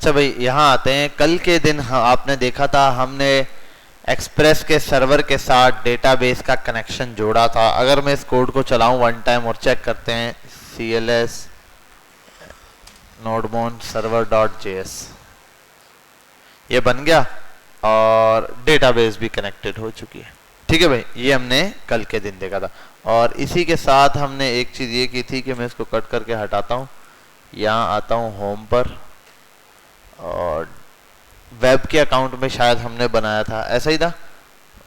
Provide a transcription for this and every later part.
अच्छा भाई यहाँ आते हैं। कल के दिन आपने देखा था हमने एक्सप्रेस के सर्वर के साथ डेटाबेस का कनेक्शन जोड़ा था। अगर मैं इस कोड को चलाऊं वन टाइम और चेक करते हैं, cls nodemon server.js, ये बन गया और डेटाबेस भी कनेक्टेड हो चुकी है। ठीक है भाई, ये हमने कल के दिन देखा था। और इसी के साथ हमने एक चीज़ ये की थी कि मैं इसको कट करके हटाता हूँ, यहाँ आता हूँ होम पर, और वेब के अकाउंट में शायद हमने बनाया था, ऐसा ही था,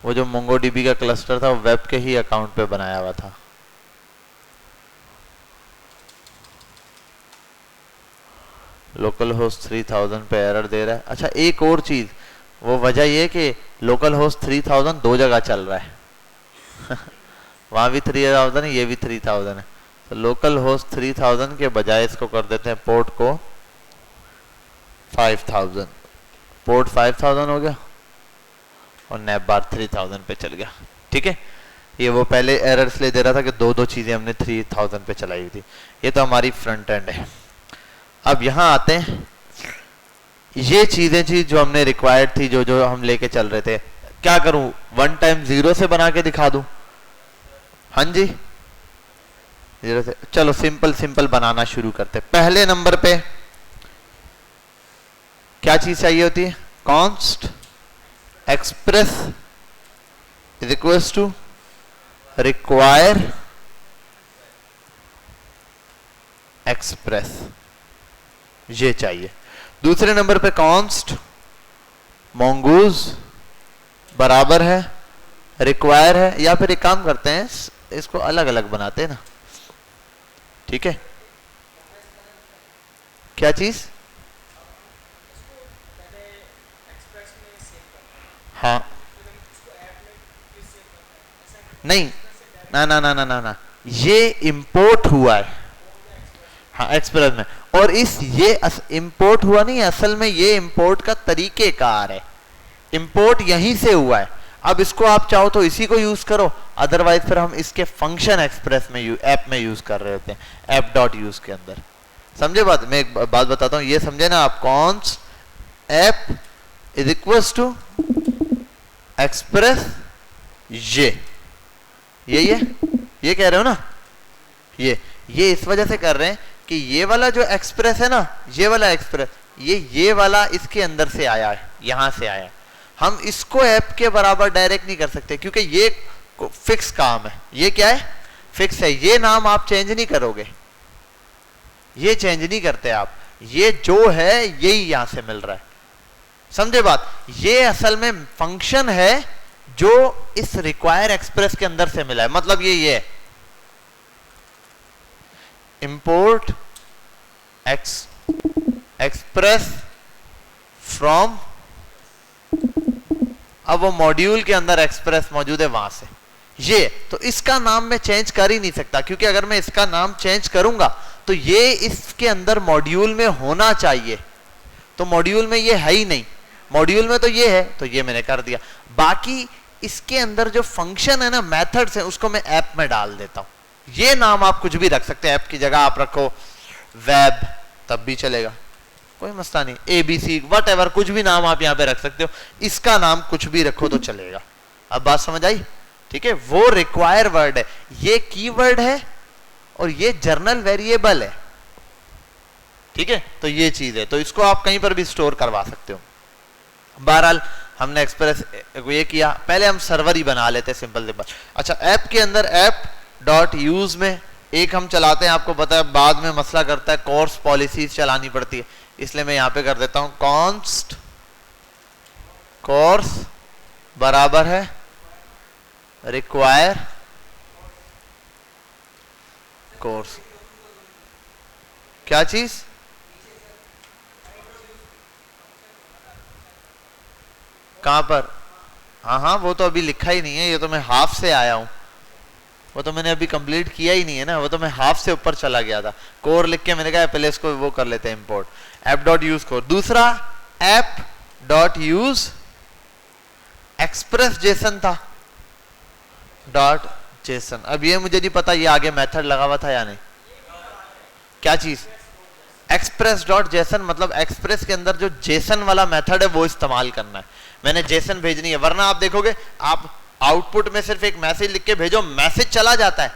वो जो मोंगोडीबी का क्लस्टर था वो वेब के ही अकाउंट पे बनाया हुआ था। लोकल होस्ट 3000 पे एरर दे रहा है। अच्छा एक और चीज, वो वजह ये कि लोकल होस्ट 3000 दो जगह चल रहा है वहां भी 3000 है, ये भी 3000 है। तो लोकल होस्ट 3000 के बजाय इसको कर देते हैं पोर्ट को 5000, पोर्ट 5000 हो गया और नैप बार 3000 पे चल गया। ठीक है, ये वो पहले एरर इसलिए दे रहा था कि दो दो चीजें हमने 3000 पे चलाई हुई थी। ये तो हमारी फ्रंट एंड है। अब यहाँ आते हैं, ये चीजें जो हमने रिक्वायर्ड थी, जो जो हम लेके चल रहे थे, क्या करूं, वन टाइम जीरो से बना के दिखा दूं? हाँ जी, जीरो से। चलो सिंपल सिंपल बनाना शुरू करते। पहले नंबर पे क्या चीज चाहिए होती है? Const express is equals to require express, ये चाहिए। दूसरे नंबर पे कॉन्स्ट mongoose बराबर है रिक्वायर है, या फिर एक काम करते हैं इसको अलग अलग बनाते हैं ना। ठीक है, क्या चीज? हाँ नहीं, ना ना ना ना ना ना, ये इंपोर्ट हुआ है। हाँ एक्सप्रेस में, और इस ये इंपोर्ट हुआ नहीं, असल में ये इंपोर्ट का तरीकेकार है, इंपोर्ट यहीं से हुआ है। अब इसको आप चाहो तो इसी को यूज करो, अदरवाइज फिर हम इसके फंक्शन एक्सप्रेस में ऐप में यूज कर रहे होते हैं, ऐप डॉट यूज के अंदर। समझे बात? मैं एक बात बताता हूँ, ये समझे ना आप, const app is equals to express, ये कह रहे हो ना, ये इस वजह से कर रहे हैं कि ये वाला जो एक्सप्रेस है ना, ये वाला एक्सप्रेस, ये वाला इसके अंदर से आया है, यहां से आया है। हम इसको ऐप के बराबर डायरेक्ट नहीं कर सकते क्योंकि ये फिक्स काम है। ये क्या है? फिक्स है। ये नाम आप चेंज नहीं करोगे, ये चेंज नहीं करते आप, ये जो है यही यहां से मिल रहा है। समझे बात? ये असल में फंक्शन है जो इस रिक्वायर एक्सप्रेस के अंदर से मिला है। मतलब ये है इंपोर्ट एक्सप्रेस फ्रॉम, अब वो मॉड्यूल के अंदर एक्सप्रेस मौजूद है वहां से। ये तो इसका नाम मैं चेंज कर ही नहीं सकता, क्योंकि अगर मैं इसका नाम चेंज करूंगा तो ये इसके अंदर मॉड्यूल में होना चाहिए, तो मॉड्यूल में ये है ही नहीं, मॉड्यूल में तो ये है, तो ये मैंने कर दिया। बाकी इसके अंदर जो फंक्शन है ना, मेथड्स है, उसको मैं ऐप में डाल देता हूं। ये नाम आप कुछ भी रख सकते हैं, ऐप की जगह आप रखो वेब, तब भी चलेगा, कोई मसला नहीं। एबीसी वट एवर, कुछ भी नाम आप यहाँ पे रख सकते हो, इसका नाम कुछ भी रखो तो चलेगा। अब बात समझ आई? ठीक है, वो रिक्वायर वर्ड है, ये कीवर्ड है, और ये जर्नल वेरिएबल है। ठीक है, तो ये चीज है, तो इसको आप कहीं पर भी स्टोर करवा सकते हो। बहरहाल हमने एक्सप्रेस ये किया, पहले हम सर्वर ही बना लेते हैं, सिंपल सिंपल। अच्छा, ऐप के अंदर ऐप डॉट यूज में एक हम चलाते हैं, आपको पता है बाद में मसला करता है, कोर्स पॉलिसीज चलानी पड़ती है, इसलिए मैं यहां पे कर देता हूं कॉन्स्ट कोर्स बराबर है रिक्वायर कोर्स। क्या चीज? कहां पर? हाँ हाँ, वो तो अभी लिखा ही नहीं है, ये तो मैं हाफ से आया हूं, वो तो मैंने अभी कंप्लीट किया ही नहीं है ना, वो तो मैं हाफ से ऊपर चला गया था। कोर लिख के मैंने कहा पहले इसको वो कर लेते हैं import, app dot use cors. दूसरा app dot use express JSON था, डॉट जेसन। अब ये मुझे नहीं पता ये आगे मेथड लगा हुआ था या नहीं। क्या चीज? एक्सप्रेस डॉट जेसन मतलब एक्सप्रेस के अंदर जो जेसन वाला मेथड है वो इस्तेमाल करना है। मैंने जेसन भेजनी है, वरना आप देखोगे आप आउटपुट में सिर्फ एक मैसेज लिख के भेजो, मैसेज चला जाता है,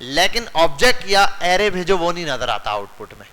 लेकिन ऑब्जेक्ट या एरे भेजो वो नहीं नजर आता आउटपुट में।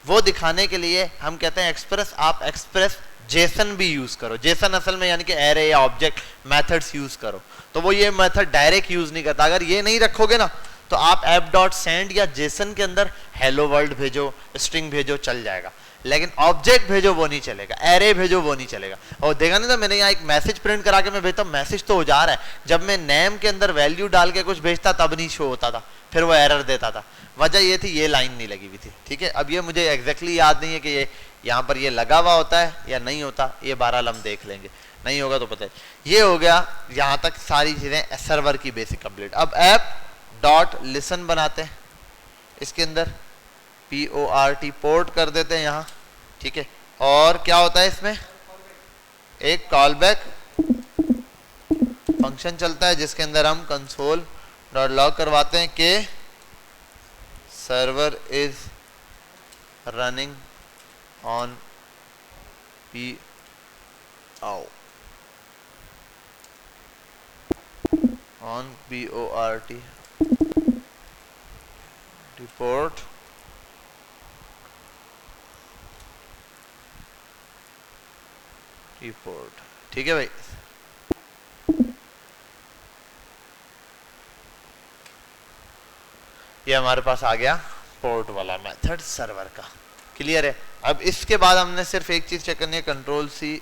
वो दिखाने के लिए हम कहते हैं एक्सप्रेस, आप एक्सप्रेस जेसन भी यूज करो। जेसन असल में यानी कि एरे या ऑब्जेक्ट मेथड्स यूज करो, तो वो ये मेथड डायरेक्ट यूज नहीं करता। अगर ये नहीं रखोगे ना तो आप ऐप डॉट सेंड या जेसन के अंदर हेलो वर्ल्ड भेजो, स्ट्रिंग भेजो, चल जाएगा, लेकिन ऑब्जेक्ट भेजो वो नहीं चलेगा, एरे भेजो वो नहीं चलेगा। और देखा नहीं था मैंने यहाँ एक मैसेज प्रिंट करा के मैं भेजता हूँ, मैसेज तो हो जा रहा है, जब मैं नेम के अंदर वैल्यू डाल के कुछ भेजता तब नहीं शो होता था, फिर वो एरर देता था। वजह ये थी ये लाइन नहीं लगी हुई थी। ठीक है, अब ये मुझे एग्जैक्टली याद नहीं है कि ये यहाँ पर ये लगा हुआ होता है या नहीं होता, ये बहरहाल हम देख लेंगे, नहीं होगा तो पता है। ये हो गया यहाँ तक सारी चीजें सर्वर की बेसिक कंप्लीट। अब ऐप डॉट लिसन बनाते हैं, इसके अंदर PORT पोर्ट कर देते हैं यहाँ। ठीक है, और क्या होता है इसमें, एक कॉल बैक फंक्शन चलता है जिसके अंदर हम कंसोल डॉट लॉग करवाते हैं कि server is running on PORT report report. ठीक है भाई, ये हमारे पास आ गया पोर्ट वाला मेथड सर्वर का। क्लियर है। अब इसके बाद हमने सिर्फ एक चीज चेक करनी है, Ctrl+C+Y,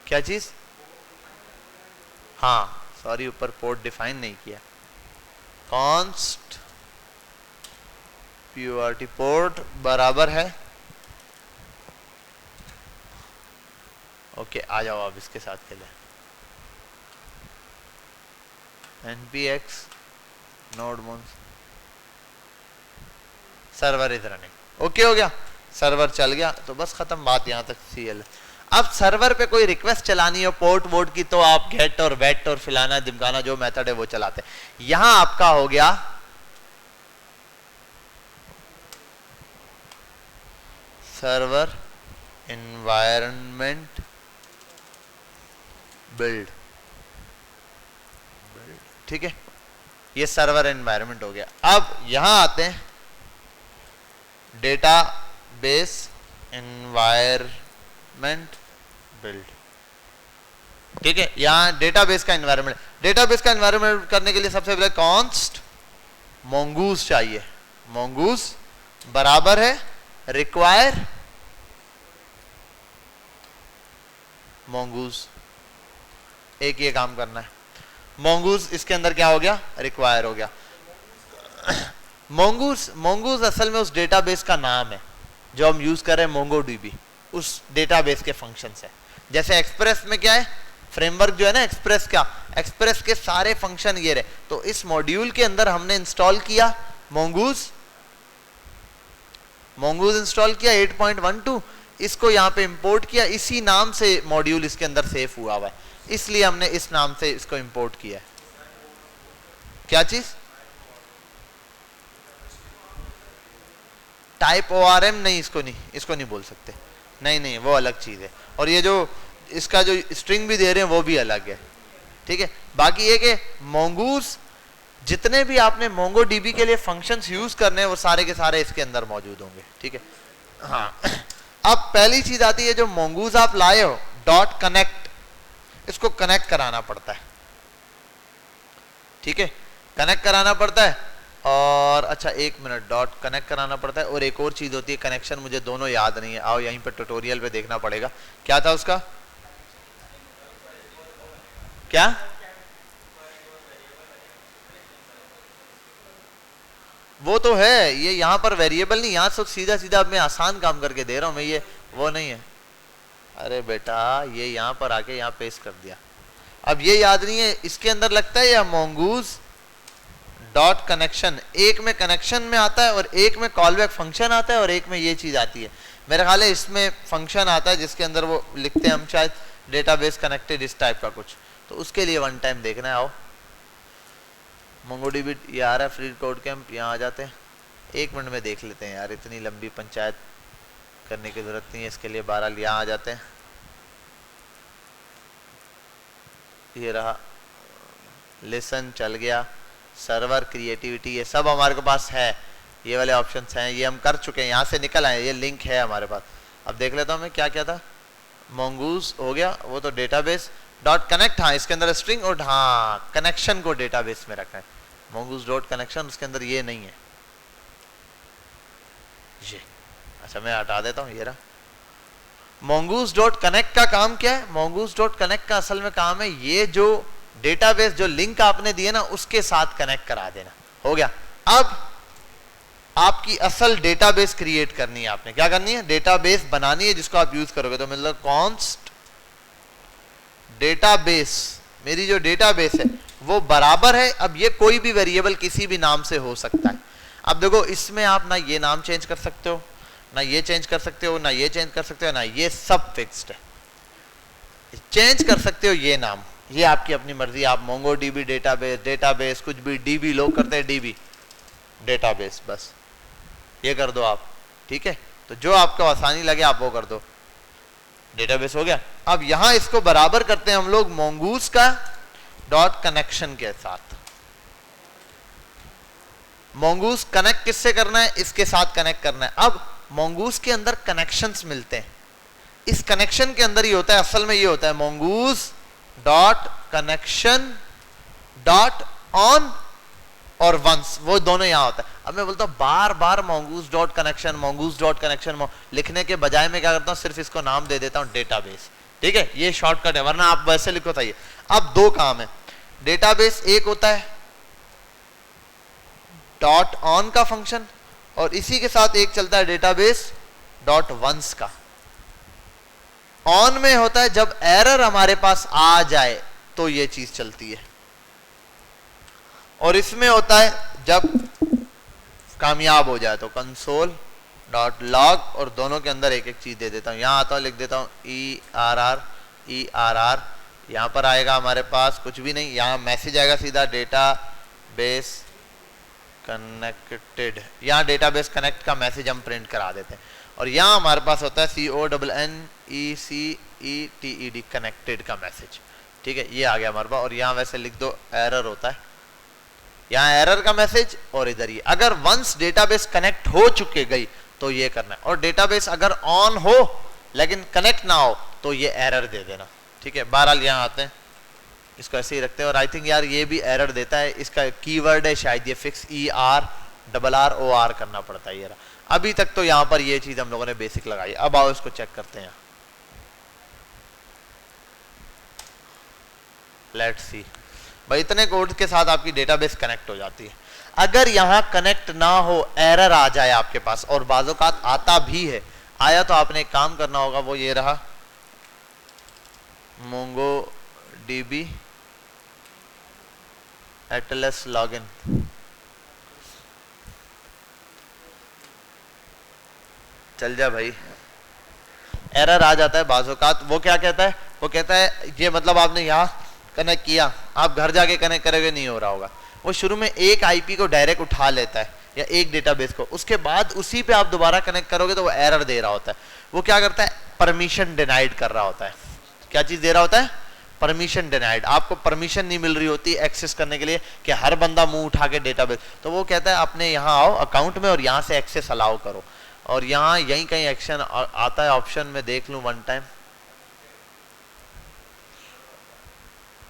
क्या चीज, हाँ सॉरी ऊपर पोर्ट डिफाइन नहीं किया, कॉन्स्ट PORT पोर्ट बराबर है, ओके आ जाओ आप इसके साथ के लिए, npx node-moons server is running. Okay हो गया, सर्वर चल गया तो बस खत्म बात, यहां तक CL। अब सर्वर पे कोई रिक्वेस्ट चलानी हो पोर्ट वोट की तो आप गेट और वेट और फिलाना दिमकाना जो मेथड है वो चलाते हैं। यहां आपका हो गया सर्वर एनवायरनमेंट बिल्ड। ठीक है, ये सर्वर एनवायरनमेंट हो गया। अब यहां आते हैं डेटा बेस एनवायरनमेंट बिल्ड। ठीक है, यहां डेटाबेस का एनवायरनमेंट, डेटाबेस का एनवायरनमेंट करने के लिए सबसे पहले कॉन्स्ट mongoose चाहिए, mongoose बराबर है रिक्वायर mongoose। एक ये काम करना है, mongoose इसके अंदर क्या हो गया, रिक्वायर हो गया। mongoose असल में उस डेटाबेस का नाम है जो हम यूज कर रहे हैं MongoDB, उस डेटाबेस के फंक्शन है। जैसे एक्सप्रेस में क्या है, फ्रेमवर्क जो है ना एक्सप्रेस का, एक्सप्रेस के सारे फंक्शन ये रहे, तो इस मॉड्यूल के अंदर हमने इंस्टॉल किया mongoose इंस्टॉल किया 8.12, इसको यहाँ पे इंपोर्ट किया, इसी नाम से मॉड्यूल इसके अंदर सेव हुआ हुआ है, इसलिए हमने इस नाम से इसको इंपोर्ट किया है। क्या चीज, टाइप ORM नहीं, इसको नहीं बोल सकते, नहीं वो अलग चीज है, और ये जो इसका जो स्ट्रिंग भी दे रहे हैं वो भी अलग है। ठीक है, बाकी ये कि mongoose जितने भी आपने MongoDB के लिए फंक्शंस यूज करने हैं वो सारे के सारे इसके अंदर मौजूद होंगे। ठीक है, हाँ। अब पहली चीज आती है जो mongoose आप लाए हो डॉट कनेक्ट, इसको कनेक्ट कराना पड़ता है। ठीक है, कनेक्ट कराना पड़ता है, और अच्छा एक मिनट, डॉट कनेक्ट कराना पड़ता है, और एक और चीज होती है कनेक्शन, मुझे दोनों याद नहीं है, आओ यहीं पर ट्यूटोरियल पे देखना पड़ेगा, क्या था उसका, क्या वो तो है, ये यहाँ पर वेरिएबल नहीं, यहाँ से सीधा मैं आसान काम करके दे रहा हूं मैं, ये वो नहीं है। अरे बेटा ये यहाँ पर आके यहाँ पेस्ट कर दिया, अब ये याद नहीं है, इसके अंदर लगता है या mongoose डॉट कनेक्शन, एक में कनेक्शन में आता है और एक में कॉलबैक फंक्शन आता है और एक में ये चीज आती है। मेरे ख्याल है इसमें फंक्शन आता है जिसके अंदर वो लिखते हैं हम शायद डेटाबेस कनेक्टेड इस टाइप का कुछ, तो उसके लिए वन टाइम देखना है। आओ MongoDB ये आ रहा है फ्री कोड कैंप, यहाँ आ जाते हैं, 1 मिनट में देख लेते हैं यार, इतनी लंबी पंचायत करने की जरूरत नहीं है इसके लिए। बहरहाल यहाँ आ जाते हैं, ये रहा लिसन, चल गया, सर्वर, क्रिएटिविटी, ये सब हमारे पास है, ये वाले ऑप्शंस हैं, ये हम कर चुके हैं, यहाँ से निकल आए, ये लिंक है हमारे पास। अब देख लेता हूँ मैं क्या क्या था। मोंगूज हो गया, वो तो डेटाबेस डॉट कनेक्ट, हाँ इसके अंदर स्ट्रिंग और हाँ कनेक्शन को डेटाबेस में रखा है, मोंगूज डॉट कनेक्शन, उसके अंदर ये नहीं है ये। अच्छा मैं हटा देता हूँ, ये रहा मोंगूज डॉट कनेक्ट का काम क्या है। मोंगूज डॉट कनेक्ट का असल में काम है ये जो डेटाबेस जो लिंक आपने दिए ना उसके साथ कनेक्ट करा देना। हो गया। अब आपकी असल डेटाबेस क्रिएट करनी है, आपने क्या करनी है, डेटाबेस बनानी है जिसको आप यूज करोगे। तो मतलब कॉन्स्ट डेटाबेस, मेरी जो डेटाबेस है वो बराबर है, अब ये कोई भी वेरिएबल किसी भी नाम से हो सकता है। अब देखो इसमें आप ना ये नाम चेंज कर सकते हो, ना ये चेंज कर सकते हो, ना ये चेंज कर सकते हो, ना ये, सब फिक्स्ड है। चेंज कर सकते हो ये नाम, ये आपकी अपनी मर्जी। आप मोंगो डीबी डेटाबेस, डेटाबेस कुछ भी, डीबी लोग करते हैं, डीबी डेटाबेस, बस ये कर दो आप, ठीक है। तो जो आपको आसानी लगे आप वो कर दो, डेटाबेस हो गया। अब यहां इसको बराबर करते हैं हम लोग मोंगूज का डॉट कनेक्शन के साथ। मोंगूज कनेक्ट किससे करना है, इसके साथ कनेक्ट करना है। अब मोंगूज के अंदर कनेक्शंस मिलते हैं, इस कनेक्शन के अंदर ही होता है, असल में ये होता है mongoose dot connection dot on और वंस, वो दोनों यहां होता है। अब मैं बोलता हूं बार बार mongoose dot connection, mongoose dot connection लिखने के बजाय मैं क्या करता हूं, सिर्फ इसको नाम दे देता हूं डेटाबेस, ठीक है। ये शॉर्टकट है, वरना आप वैसे लिखो था ये। अब दो काम है, डेटाबेस एक होता है डॉट ऑन का फंक्शन, और इसी के साथ एक चलता है डेटाबेस डॉट वंस का। ऑन में होता है जब एरर हमारे पास आ जाए तो ये चीज चलती है, और इसमें होता है जब कामयाब हो जाए तो कंसोल डॉट लॉग, और दोनों के अंदर एक एक चीज दे देता हूं। यहां आता हूं, लिख देता हूं ERR, यहां पर आएगा हमारे पास कुछ भी नहीं, यहां मैसेज आएगा सीधा डेटाबेस कनेक्टेड, यहां डेटाबेस कनेक्ट का मैसेज हम प्रिंट करा देते हैं। और यहां हमारे पास होता है CONNECTED कनेक्टेड का मैसेज, ठीक है। ये आ गया हमारे पास, और यहां वैसे लिख दो एरर होता है, यहां एरर का मैसेज, और इधर ये। अगर वंस डेटाबेस कनेक्ट हो चुके गई तो ये करना है, और डेटाबेस अगर ऑन हो लेकिन कनेक्ट ना हो तो ये एरर दे देना, ठीक है। बहरहाल यहां आते हैं, इसको ऐसे ही रखते हैं। और आई थिंक यार ये भी एरर देता है, इसका कीवर्ड है शायद ये फिक्स ERROR करना पड़ता है। ये रहा। अभी तक तो यहां पर ये चीज हम लोगों ने बेसिक लगाई। अब आओ इसको चेक करते हैं, लेट्स सी। भाई इतने कोड के साथ आपकी डेटाबेस कनेक्ट हो जाती है। अगर यहां कनेक्ट ना हो, एरर आ जाए आपके पास, और बाज़ोकात आता भी है, आया तो आपने एक काम करना होगा, वो ये रहा मोंगो डीबी एटलस लॉगिन, चल जा भाई। एरर आ जाता है बाज़ोकात, वो क्या कहता है, वो कहता है ये मतलब आपने यहां कनेक्ट किया, आप घर जाके कनेक्ट करोगे नहीं हो रहा होगा। वो शुरू में एक आईपी को डायरेक्ट उठा लेता है या एक डेटाबेस को, उसके बाद उसी पे आप दोबारा कनेक्ट करोगे तो वो एरर दे रहा होता है। वो क्या करता है, परमिशन डिनाइड कर रहा होता है। क्या चीज दे रहा होता है, परमिशन डिनाइड। आपको परमिशन नहीं मिल रही होती एक्सेस करने के लिए कि हर बंदा मुंह उठा के डेटाबेस, तो वो कहता है अपने यहाँ आओ अकाउंट में और यहाँ से एक्सेस अलाउ करो। और यहाँ यहीं कहीं एक्शन आता है, ऑप्शन में देख लूं वन टाइम,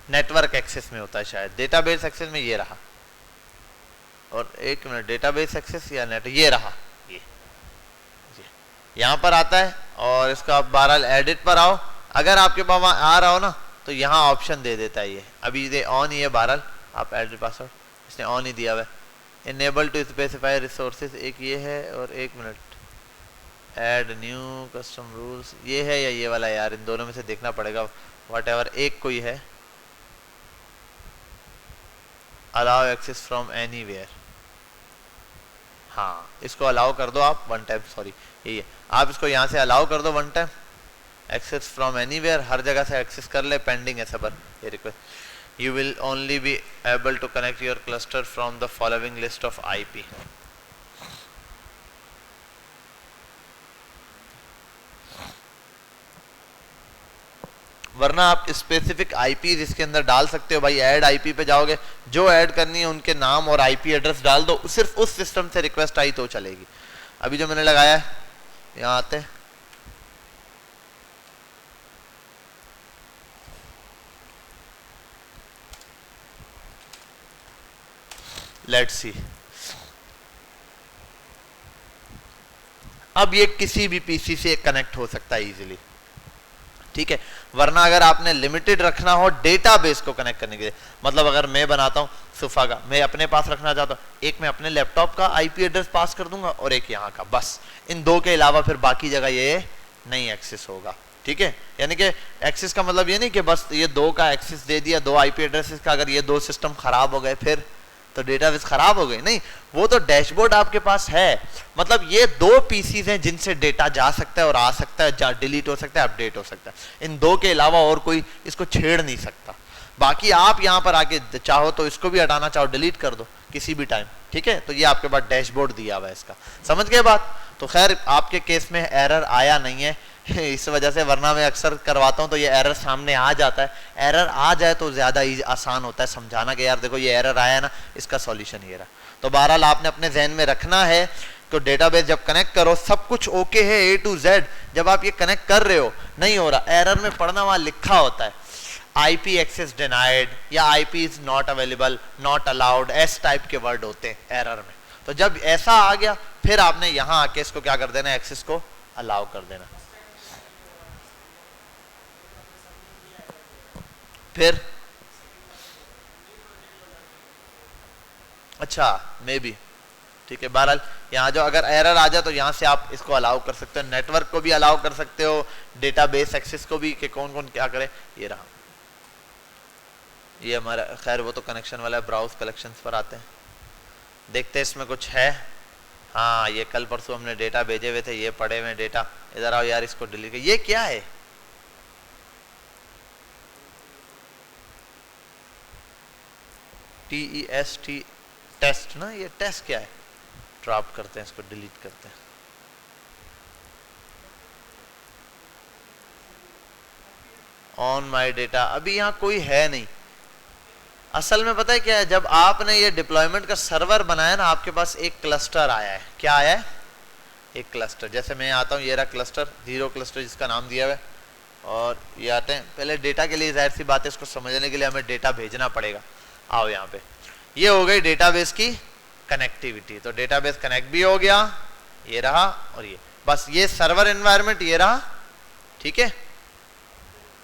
नेटवर्क एक्सेस में होता है शायद, डेटाबेस एक्सेस में ये रहा, और एक मिनट, डेटाबेस एक्सेस या नेट, ये रहा, ये यहाँ पर आता है। और इसका आप बहरहाल एडिट पर आओ, अगर आपके पास वहाँ आ रहा हो ना तो यहाँ ऑप्शन दे देता है ये। अभी ये ऑन ही है, बहरहाल आप एडिट पासवर्ड इसने ऑन ही दिया हुआ है। इनेबल टू स्पेसिफाई रिसोर्सेज एक ये है, और एक minute, add new custom rules ये है या ये वाला, यार इन दोनों में से देखना पड़ेगा, व्हाटएवर एक कोई है। अलाउ एक्सेस फ्रॉम एनीवेयर, हाँ इसको अलाउ कर दो आप वन टाइम, सॉरी यही है, आप इसको यहाँ से अलाउ कर दो one time, access from anywhere, हर जगह से एक्सेस कर ले, पेंडिंग है सबर ये request. You will only be able to connect your cluster from the following list of IP. वरना आप स्पेसिफिक आईपी इसके अंदर डाल सकते हो। भाई ऐड आईपी पे जाओगे, जो ऐड करनी है उनके नाम और आईपी एड्रेस डाल दो, सिर्फ उस सिस्टम से रिक्वेस्ट आई तो चलेगी। अभी जो मैंने लगाया है, यहाँ आते हैं, लेट्स सी। अब ये किसी भी पीसी से कनेक्ट हो सकता है इजीली, ठीक है। वरना अगर आपने लिमिटेड रखना हो डेटाबेस को कनेक्ट करने के लिए, मतलब अगर मैं बनाता हूं सुफा का, मैं अपने पास रखना चाहता हूं, एक मैं अपने लैपटॉप का आईपी एड्रेस पास कर दूंगा और एक यहाँ का, बस इन दो के अलावा फिर बाकी जगह ये नहीं एक्सेस होगा, ठीक है। यानी कि एक्सेस का मतलब ये नहीं कि बस ये दो का एक्सेस दे दिया, दो आईपी एड्रेसेस का, अगर ये दो सिस्टम खराब हो गए फिर तो डेटाबेस खराब हो गई, नहीं, वो तो डैशबोर्ड आपके पास है। मतलब ये दो पीसीज हैं जिनसे डेटा जा सकता है और आ सकता है, डिलीट हो सकता है, अपडेट हो सकता है। इन दो के अलावा और कोई इसको छेड़ नहीं सकता। बाकी आप यहाँ पर आके चाहो तो इसको भी हटाना, चाहो डिलीट कर दो किसी भी टाइम, ठीक है। तो ये आपके पास डैशबोर्ड दिया हुआ है इसका, समझ गए बात। तो खैर आपके केस में एरर आया नहीं है इस वजह से, वरना मैं अक्सर करवाता हूं तो ये एरर सामने आ जाता है। एरर आ जाए तो ज्यादा आसान होता है समझाना कि यार देखो ये एरर आया ना, इसका सॉल्यूशन ये रहा। तो बहरहाल आपने अपने जहन में रखना है तो डेटाबेस जब कनेक्ट करो सब कुछ ओके है A to Z। जब आप ये कनेक्ट कर रहे हो नहीं हो रहा, एरर में पढ़ना वहां लिखा होता है IP एक्सेस डिनाइड या IP is not available, not allowed, S type के वर्ड होते हैं एरर में। तो जब ऐसा आ गया फिर आपने यहां आके इसको क्या कर देना, एक्सेस को अलाउ कर देना। फिर अच्छा मे बी, ठीक है। बहरहाल यहाँ जो अगर एरर आ जाए तो यहाँ से आप इसको अलाउ कर सकते हो, नेटवर्क को भी अलाउ कर सकते हो, डेटाबेस एक्सेस को भी, कि कौन कौन क्या करे। ये रहा, ये हमारा खैर वो तो कनेक्शन वाला है, ब्राउज कलेक्शंस पर आते हैं, देखते हैं इसमें कुछ है। हाँ ये कल परसों हमने डेटा भेजे हुए थे, ये पड़े हुए डेटा, इधर आओ यार इसको डिलीट कर। ये क्या है, TEST टेस्ट ना, ये टेस्ट क्या है, ड्रॉप करते हैं इसको, डिलीट करते हैं। ऑन माय डेटा, अभी यहाँ कोई है नहीं। असल में पता है क्या है, जब आपने ये डिप्लॉयमेंट का सर्वर बनाया ना, आपके पास एक क्लस्टर आया है। क्या आया है, एक क्लस्टर। जैसे मैं आता हूँ, ये रहा क्लस्टर, 0 क्लस्टर जिसका नाम दिया हुआ है, और ये आते हैं। पहले डेटा के लिए जाहिर सी बात है, इसको समझने के लिए हमें डेटा भेजना पड़ेगा। आओ यहाँ पे, ये हो गई डेटाबेस की कनेक्टिविटी। तो डेटाबेस कनेक्ट भी हो गया, ये रहा, और ये बस ये सर्वर एनवायरनमेंट ये रहा, ठीक है।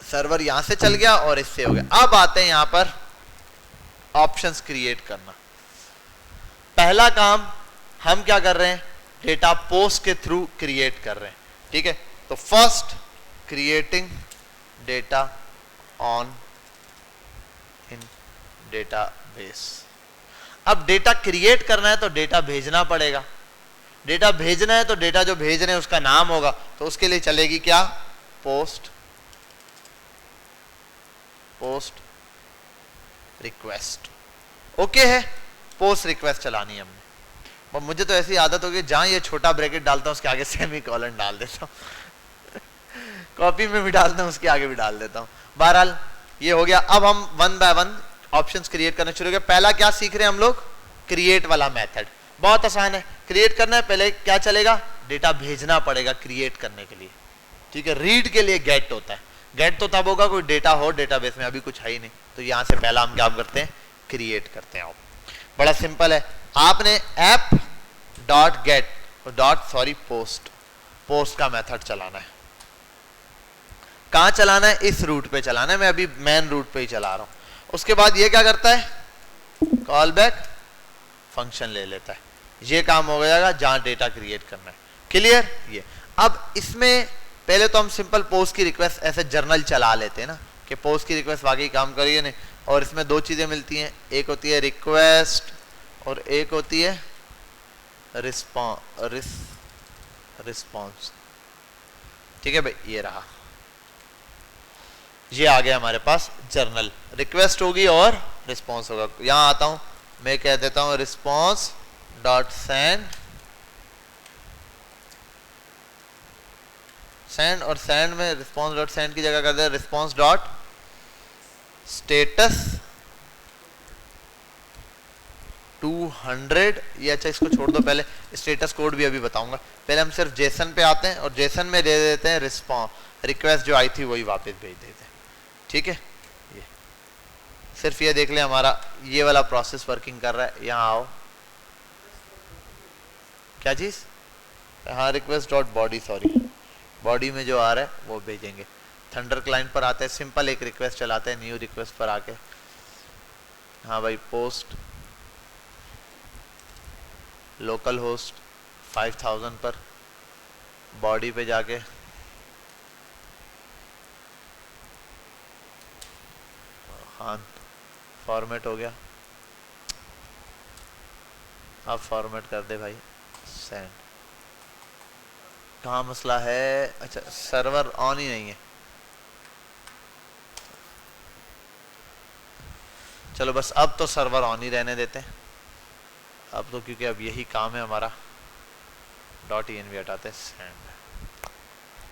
सर्वर यहां से चल गया और इससे हो गया। अब आते हैं यहां पर ऑप्शंस क्रिएट करना। पहला काम हम क्या कर रहे हैं, डेटा पोस्ट के थ्रू क्रिएट कर रहे हैं, ठीक है। तो first creating data on in database. अब डेटा क्रिएट करना है तो डेटा भेजना पड़ेगा। डेटा भेजना है तो डेटा जो भेज रहे हैं उसका नाम होगा, तो उसके लिए चलेगी क्या, पोस्ट रिक्वेस्ट। ओके है, पोस्ट रिक्वेस्ट चलानी है हमने। और मुझे तो ऐसी आदत होगी जहां ये छोटा ब्रैकेट डालता हूं उसके आगे सेमीकोलन डाल देता हूं कॉपी में भी डालता हूं, उसके आगे भी डाल देता हूं। बहरहाल ये हो गया। अब हम one by one options create करना शुरू करें। पहला क्या सीख रहे हैं हम लोग, क्रिएट वाला मेथड। बहुत आसान है, क्रिएट करना है, पहले क्या चलेगा, डेटा भेजना पड़ेगा क्रिएट करने के लिए, ठीक है। रीड के लिए गेट होता है, गेट तो तब होगा कोई डेटा हो डेटाबेस में, अभी कुछ है ही नहीं। तो यहां से पहला हम क्या करते हैं, क्रिएट करते हैं। बड़ा सिंपल है, आपने app dot gate dot sorry post का मेथड चलाना है। कहां चलाना है, इस रूट पे चलाना है। मैं अभी मेन रूट पे ही चला रहा हूं। उसके बाद ये क्या करता है, कॉल बैक फंक्शन ले लेता है। ये काम हो जाएगा जहां डेटा क्रिएट करना है। क्लियर। ये अब इसमें पहले तो हम सिंपल पोस्ट की रिक्वेस्ट ऐसे जर्नल चला लेते हैं ना, कि पोस्ट की रिक्वेस्ट वाकई काम करिए नहीं। और इसमें दो चीजें मिलती हैं, एक होती है रिक्वेस्ट और एक होती है रिस्पॉन्स, ठीक है भाई। ये रहा, ये आ गया हमारे पास जर्नल। रिक्वेस्ट होगी और रिस्पॉन्स होगा। यहां आता हूं, मैं कह देता हूं रिस्पॉन्स डॉट सेंड सेंड, और सेंड में रिस्पॉन्स डॉट सेंड की जगह कर दे रिस्पॉन्स डॉट स्टेटस 200। ये अच्छा इसको छोड़ दो, पहले स्टेटस कोड भी अभी बताऊंगा। पहले हम सिर्फ जेसन पे आते हैं और जेसन में दे देते हैं रिस्पॉन्स रिक्वेस्ट जो आई थी वही वापस भेज देते हैं। ठीक है, ये सिर्फ ये देख ले हमारा ये वाला प्रोसेस वर्किंग कर रहा है। यहाँ आओ, क्या चीज, हाँ request dot body, sorry body में जो आ रहा है वो भेजेंगे। थंडर क्लाइंट पर आते हैं, सिंपल एक रिक्वेस्ट चलाते हैं, न्यू रिक्वेस्ट पर आके हाँ भाई पोस्ट लोकल होस्ट 5000 पर बॉडी पे जाके हाँ फॉर्मेट हो गया। अब फॉर्मेट कर दे भाई सेंड। कहाँ मसला है, अच्छा सर्वर ऑन ही नहीं है। चलो बस अब तो सर्वर ऑन ही रहने देते हैं अब तो, क्योंकि अब यही काम है हमारा। .env हटाते हैं, सेंड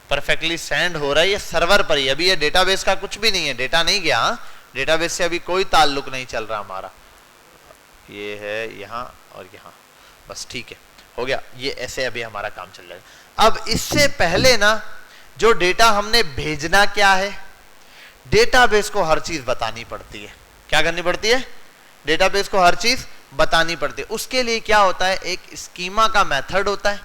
परफेक्टली सेंड हो रहा है ये सर्वर पर ही। अभी ये डेटाबेस का कुछ भी नहीं है, डेटा नहीं गया, डेटाबेस से अभी कोई ताल्लुक नहीं चल रहा हमारा। ये है यहाँ और यहाँ, बस ठीक है हो गया। ये ऐसे अभी हमारा काम चल रहा है। अब इससे पहले ना जो डेटा हमने भेजना क्या है, डेटाबेस को हर चीज बतानी पड़ती है। क्या करनी पड़ती है, डेटाबेस को हर चीज बतानी पड़ती है। उसके लिए क्या होता है, एक स्कीमा का मेथड होता है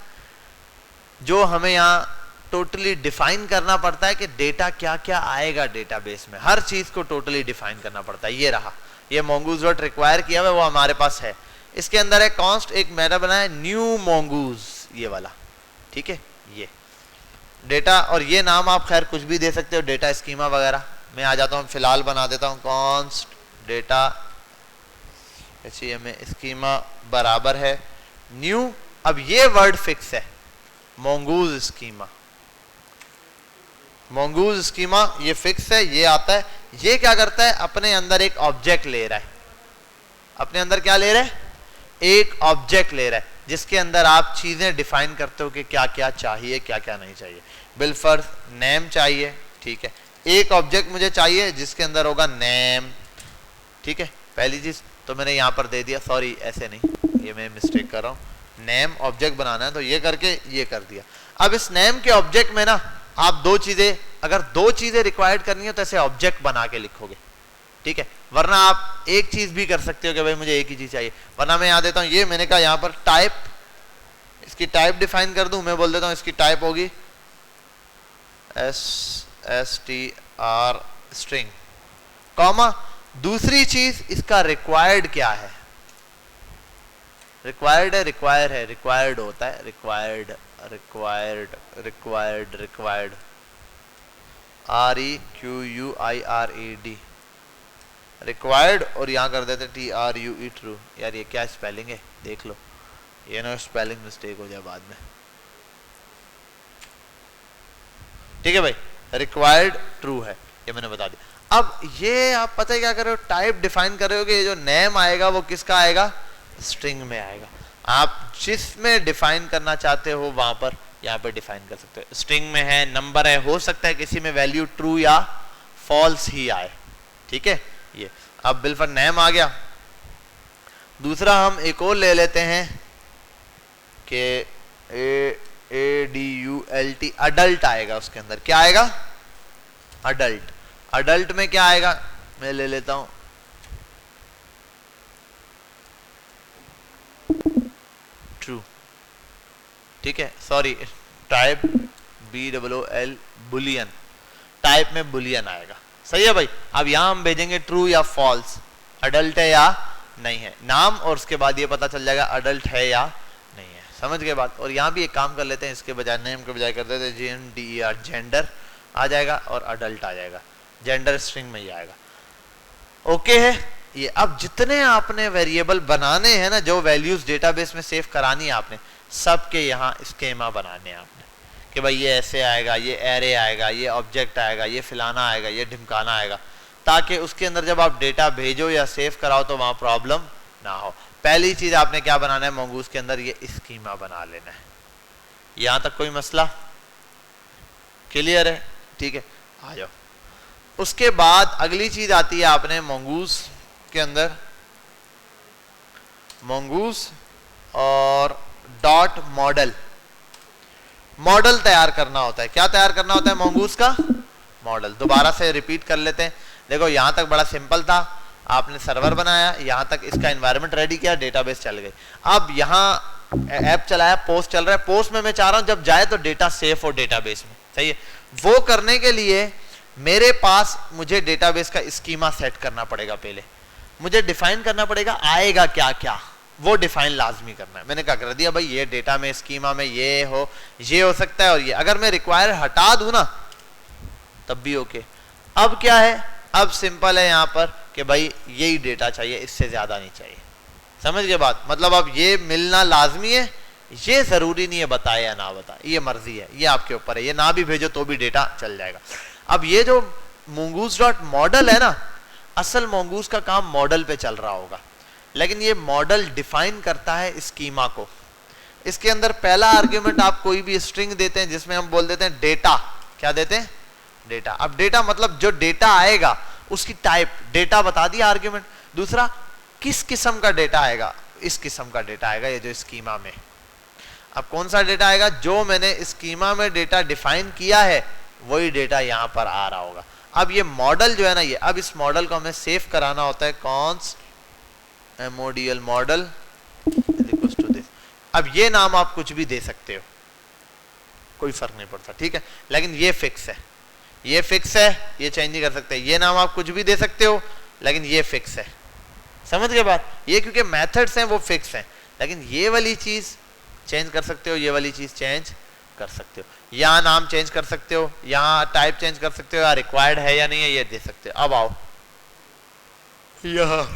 जो हमें यहाँ टोटली डिफाइन करना पड़ता है कि डेटा क्या क्या आएगा डेटाबेस में, हर चीज को टोटली डिफाइन करना पड़ता है। ये रहा, ये mongoose डॉट रिक्वायर किया हुआ वो हमारे पास है। इसके अंदर है कॉन्स्ट, एक मेथड बना है न्यू mongoose ये वाला, ठीक है ये डेटा। और ये नाम आप खैर कुछ भी दे सकते हो, डेटा स्कीमा वगैरह। मैं आ जाता हूँ, फिलहाल बना देता हूँ कॉन्स्ट डेटा में स्कीमा बराबर है न्यू। अब ये वर्ड फिक्स है mongoose स्कीमा, mongoose स्कीमा ये फिक्स है, ये आता है। ये क्या करता है, अपने अंदर एक ऑब्जेक्ट ले रहा है। अपने अंदर क्या ले रहा है, एक ऑब्जेक्ट ले रहा है जिसके अंदर आप चीजें डिफाइन करते हो कि क्या क्या चाहिए क्या क्या नहीं चाहिए। बिलफर्ज नेम चाहिए, ठीक है, एक ऑब्जेक्ट मुझे चाहिए जिसके अंदर होगा नेम, ठीक है। पहली चीज तो मैंने यहां पर दे दिया, सॉरी ऐसे नहीं, ये मैं मिस्टेक कर रहा हूं। नेम ऑब्जेक्ट बनाना है तो ये करके ये कर दिया। अब इस नेम के ऑब्जेक्ट में ना आप दो चीजें, अगर दो चीजें रिक्वायर्ड करनी हो तो ऐसे ऑब्जेक्ट बना के लिखोगे, ठीक है। वरना आप एक चीज भी कर सकते हो कि भाई मुझे एक ही चीज चाहिए। वरना मैं यहां देता हूं, ये मैंने कहा यहां पर टाइप, इसकी टाइप डिफाइन कर दूं। मैं बोल देता हूं इसकी टाइप होगी str स्ट्रिंग, कॉमा दूसरी चीज इसका रिक्वायर्ड क्या है, रिक्वायर्ड है, रिक्वायर है, रिक्वायर्ड होता है, required required required required REQUIRED required, और यहां कर देते TRUE ट्रू। यार ये क्या स्पेलिंग है देख लो, ये ना स्पेलिंग मिस्टेक हो जाए बाद में, ठीक है भाई। रिक्वायर्ड ट्रू है, ये मैंने बता दिया। अब ये आप पता है क्या कर रहे हो, टाइप डिफाइन कर रहे हो कि ये जो नेम आएगा वो किसका आएगा, स्ट्रिंग में आएगा। आप जिसमें डिफाइन करना चाहते हो वहां पर यहाँ पे डिफाइन कर सकते हो। स्ट्रिंग में है, नंबर है, हो सकता है किसी में वैल्यू ट्रू या फॉल्स ही आए, ठीक है। ये अब बिलफर नेम आ गया। दूसरा हम एक और ले लेते हैं कि ADULT अडल्ट आएगा, उसके अंदर क्या आएगा, अडल्ट। अडल्ट में क्या आएगा, मैं ले लेता हूं ट्रू, ठीक है, sorry type BOOL Boolean, type में बुलियन आएगा, सही है भाई। अब यहां हम भेजेंगे ट्रू या फॉल्स, अडल्ट है या नहीं है, नाम, और उसके बाद ये पता चल जाएगा अडल्ट है या नहीं है, समझ गए बात। और यहां भी एक काम कर लेते हैं, इसके बजाय नेम के बजाय कर देते हैं GENDER, जेंडर आ जाएगा और अडल्ट आ जाएगा, जेंडर स्ट्रिंग में ही आएगा, ओके है ये। अब जितने आपने वेरिएबल बनाने हैं ना, जो वैल्यूज डेटाबेस में सेव करानी है आपने, सबके यहाँ स्कीमा बनाने हैं आपने कि भाई ये ऐसे आएगा, ये एरे आएगा, ये ऑब्जेक्ट आएगा, ये फिलाना आएगा, ये ढिमकाना आएगा, ताकि उसके अंदर जब आप डेटा भेजो या सेव कराओ तो वहां प्रॉब्लम ना हो। पहली चीज आपने क्या बनाना है, mongoose के अंदर ये स्कीमा बना लेना है। यहां तक कोई मसला, क्लियर है? ठीक है, आ जाओ। उसके बाद अगली चीज आती है आपने mongoose के अंदर, mongoose और डॉट मॉडल। मॉडल तैयार करना होता है। क्या तैयार करना होता है? mongoose का मॉडल। दोबारा से रिपीट कर लेते हैं। देखो यहां तक बड़ा सिंपल था, आपने सर्वर बनाया, यहां तक इसका एनवायरनमेंट रेडी किया, डेटाबेस चल गई। अब यहां ऐप चलाया, पोस्ट चल रहा है, पोस्ट में मैं चाह रहा हूं जब जाए तो डेटा सेफ हो डेटाबेस में, सही है। वो करने के लिए मेरे पास मुझे डेटाबेस का स्कीमा सेट करना पड़ेगा। पहले मुझे डिफाइन करना पड़ेगा आएगा क्या क्या, वो डिफाइन लाजमी करना है। मैंने क्या कर दिया भाई, ये डेटा में स्कीमा में ये हो सकता है और ये, अगर मैं रिक्वायर हटा दूं ना तब भी ओके। अब क्या है, अब सिंपल है यहां पर कि भाई यही डेटा चाहिए, इससे ज्यादा नहीं चाहिए। समझ गए बात? मतलब अब ये मिलना लाजमी है, ये जरूरी नहीं है बताए या ना बताए, ये मर्जी है, ये आपके ऊपर है। ये ना भी भेजो तो भी डेटा चल जाएगा। अब ये जो mongoose डॉट मॉडल है ना, असल mongoose का काम मॉडल पे चल रहा होगा, लेकिन ये मॉडल डिफाइन करता है स्कीमा को। इसके अंदर पहला आर्ग्यूमेंट आप कोई भी स्ट्रिंग देते हैं जिसमें हम बोल देते हैं डेटा। क्या देते हैं? डेटा। अब डेटा मतलब जो डेटा आएगा उसकी टाइप, डेटा बता दिया आर्ग्यूमेंट। दूसरा, किस किस्म का डेटा आएगा? इस किस्म का डेटा आएगा, ये जो स्कीमा में। अब कौन सा डेटा आएगा? जो मैंने स्कीमा में डेटा डिफाइन किया है वही डेटा यहां पर आ रहा होगा। अब ये मॉडल जो है ना, ये अब इस मॉडल को हमें सेव कराना होता है, const modl model equals to this. अब ये नाम आप कुछ भी दे सकते हो, कोई फर्क नहीं पड़ता, ठीक है, लेकिन ये फिक्स है, ये फिक्स है, ये चेंज नहीं कर सकते। ये नाम आप कुछ भी दे सकते हो, लेकिन ये फिक्स है। समझ गए बात? ये क्योंकि मेथड्स हैं वो फिक्स हैं, लेकिन ये वाली चीज चेंज कर सकते हो, ये वाली चीज चेंज कर सकते हो। यहाँ नाम चेंज कर सकते हो, यहाँ टाइप चेंज कर सकते हो, या रिक्वायर्ड है या नहीं है ये दे सकते हो। अब आओ यह